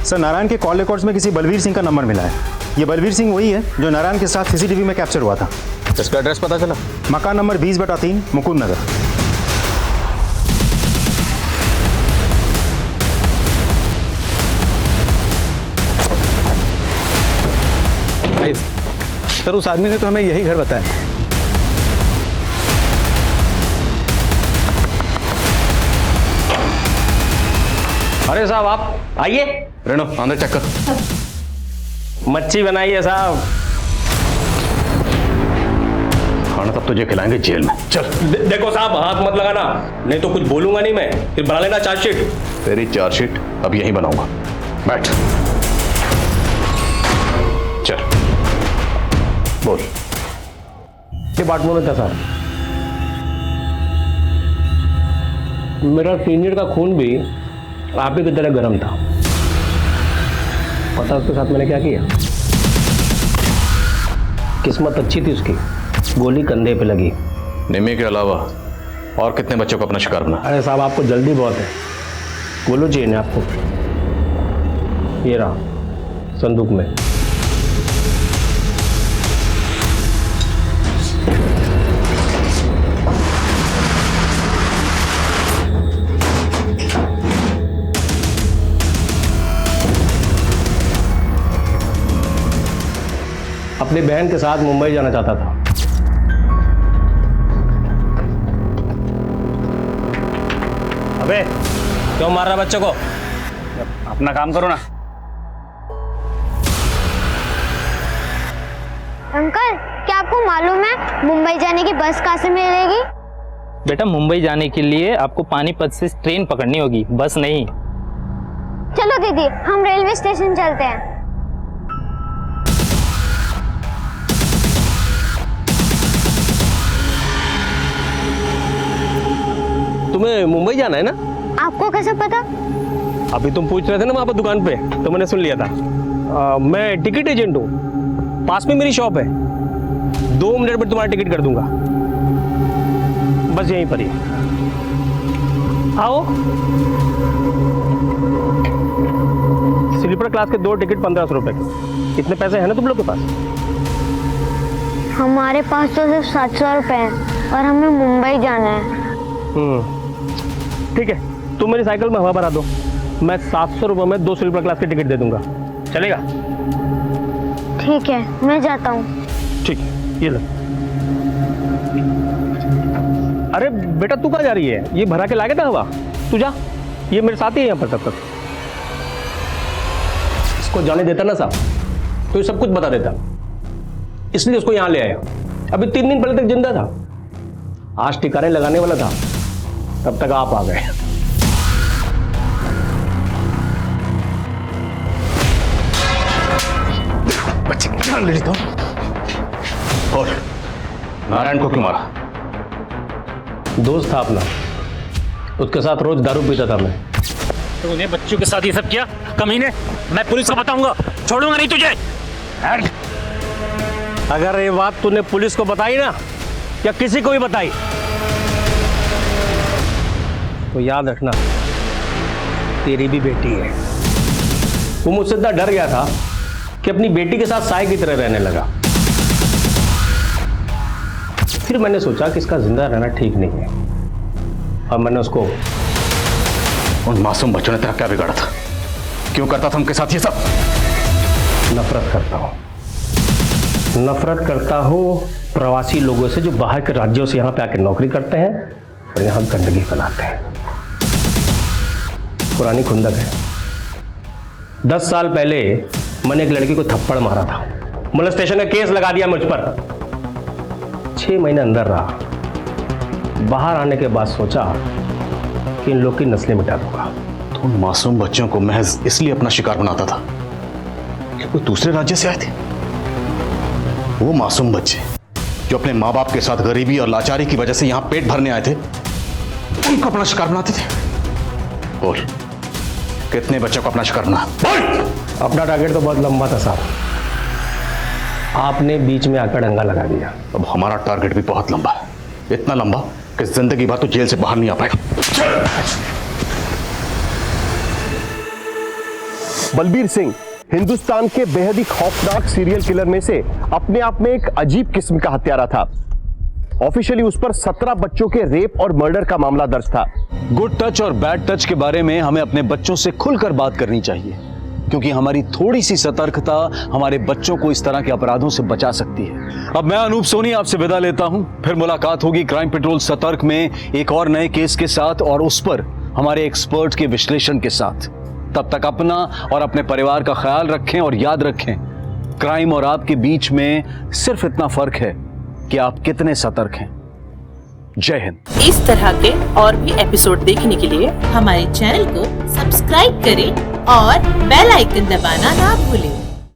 सर नारायण के कॉल रिकॉर्ड्स में किसी बलवीर सिंह का नंबर मिला है। ये बलवीर सिंह वही है जो नारायण के साथ सीसीटीवी में कैप्चर हुआ था। इसका एड्रेस पता चला? मकान नंबर 20/3 मुकुंद नगर। सर उस आदमी ने तो हमें यही घर बताया। अरे साहब आप आइए। रेणु अंदर चेक कर। मच्छी बनाइए साहब। खाना तब तुझे खिलाएंगे जेल में। चल। देखो साहब हाथ मत लगाना, नहीं तो कुछ बोलूंगा नहीं मैं, फिर बना लेना चार्जशीट। तेरी चार्जशीट अब यहीं बनाऊंगा। बैठ। चल बोल। डिपार्टमेंट में था साहब, मेरा सीनियर का खून भी आप ही की तरह गर्म था। पता उसके साथ मैंने क्या किया? किस्मत अच्छी थी उसकी, गोली कंधे पे लगी। निमी के अलावा और कितने बच्चों को अपना शिकार बना? अरे साहब आपको जल्दी बहुत है। गोलू चाहिए ना आपको? ये रहा संदूक में। अपनी बहन के साथ मुंबई जाना चाहता था। अबे क्यों मार रहा बच्चों को? अपना काम करो ना। अंकल क्या आपको मालूम है मुंबई जाने की बस कहाँ से मिलेगी? बेटा मुंबई जाने के लिए आपको पानीपत से ट्रेन पकड़नी होगी, बस नहीं। चलो दीदी हम रेलवे स्टेशन चलते हैं। तुम्हें मुंबई जाना है ना? आपको कैसे पता? अभी तुम पूछ रहे थे ना वहां पर दुकान पे, तो मैंने सुन लिया था। मैं टिकट एजेंट हूँ, पास में मेरी शॉप है। 2 मिनट में तुम्हारा टिकट कर दूंगा, बस यहीं पर ही आओ। स्लीपर क्लास के 2 टिकट 1500 रुपए के। इतने पैसे हैं ना तुम लोग के पास? हमारे पास तो सिर्फ 700 रुपए हैं और हमें मुंबई जाना है। ठीक है, तुम मेरी साइकिल में हवा भरा दो, मैं 700 रुपये में 2 स्लीपर क्लास की टिकट दे दूंगा, चलेगा? ठीक है मैं जाता हूँ। ठीक, ये लो। अरे बेटा तू कहाँ जा रही है? ये भरा के लागे था हवा, तू जा। ये मेरे साथ ही है यहाँ पर तब तक। इसको जाने देता ना साहब तो ये सब कुछ बता देता, इसलिए उसको यहाँ ले आया। अभी 3 दिन पहले तक जिंदा था, आज ठिकाने लगाने वाला था, तब तक आप आ गए। बच्चे क्या ले लेता हूँ। और नारायण को क्यों मारा? दोस्त था अपना, उसके साथ रोज दारू पीता था मैं। तो उन्हें बच्चों के साथ ये सब किया कमीने? मैं पुलिस को बताऊंगा, छोड़ूंगा नहीं तुझे। अगर ये बात तूने पुलिस को बताई ना या किसी को भी बताई तो याद रखना तेरी भी बेटी है। वो मुझसे इतना डर गया था कि अपनी बेटी के साथ साय की तरह रहने लगा। फिर मैंने सोचा कि इसका जिंदा रहना ठीक नहीं है और मैंने उसको। उन मासूम बच्चों ने तेरा क्या बिगाड़ा था? क्यों करता था उनके साथ ये सब? नफरत करता हूँ, नफरत करता हूँ प्रवासी लोगों से जो बाहर के राज्यों से यहाँ पे आके नौकरी करते हैं और यहाँ गंदगी फैलाते हैं। पुरानी खुंदक है। 10 साल पहले मैंने एक लड़की को थप्पड़ मारा था, मोलेस्टेशन का केस लगा दिया मुझ पर। 6 महीने अंदर रहा, बाहर आने के बाद सोचा कि इन लोग की नस्लें मिटा दूंगा। तो उन मासूम बच्चों को महज इसलिए अपना शिकार बनाता था कि कोई दूसरे राज्य से आए थे? वो मासूम बच्चे जो अपने माँ बाप के साथ गरीबी और लाचारी की वजह से यहाँ पेट भरने आए थे, उनको अपना शिकार बनाते थे। बोल, कितने बच्चों को अपना शिकार बना? अपना टारगेट तो बहुत लंबा था साहब, आपने बीच में आकर डंगा लगा दिया। अब हमारा टारगेट भी बहुत लंबा है, इतना लंबा कि जिंदगी भर तो जेल से बाहर नहीं आ पाएगा। बलबीर सिंह हिंदुस्तान के बेहद ही खौफनाक सीरियल किलर में से अपने आप में एक अजीब किस्म का हत्यारा था। ऑफिशियली उस पर 17 बच्चों के रेप और मर्डर का मामला दर्ज था। गुड टच और बैड टच के बारे में हमें अपने बच्चों से खुलकर बात करनी चाहिए, क्योंकि हमारी थोड़ी सी सतर्कता हमारे बच्चों को इस तरह के अपराधों से बचा सकती है। अब मैं अनूप सोनी आपसे विदा लेता हूं, फिर मुलाकात होगी क्राइम पेट्रोल सतर्क में एक और नए केस के साथ और उस पर हमारे एक्सपर्ट के विश्लेषण के साथ। तब तक अपना और अपने परिवार का ख्याल रखें और याद रखें, क्राइम और आपके बीच में सिर्फ इतना फर्क है कि आप कितने सतर्क हैं। जय हिंद। इस तरह के और भी एपिसोड देखने के लिए हमारे चैनल को सब्सक्राइब करें और बेल आइकन दबाना ना भूलें।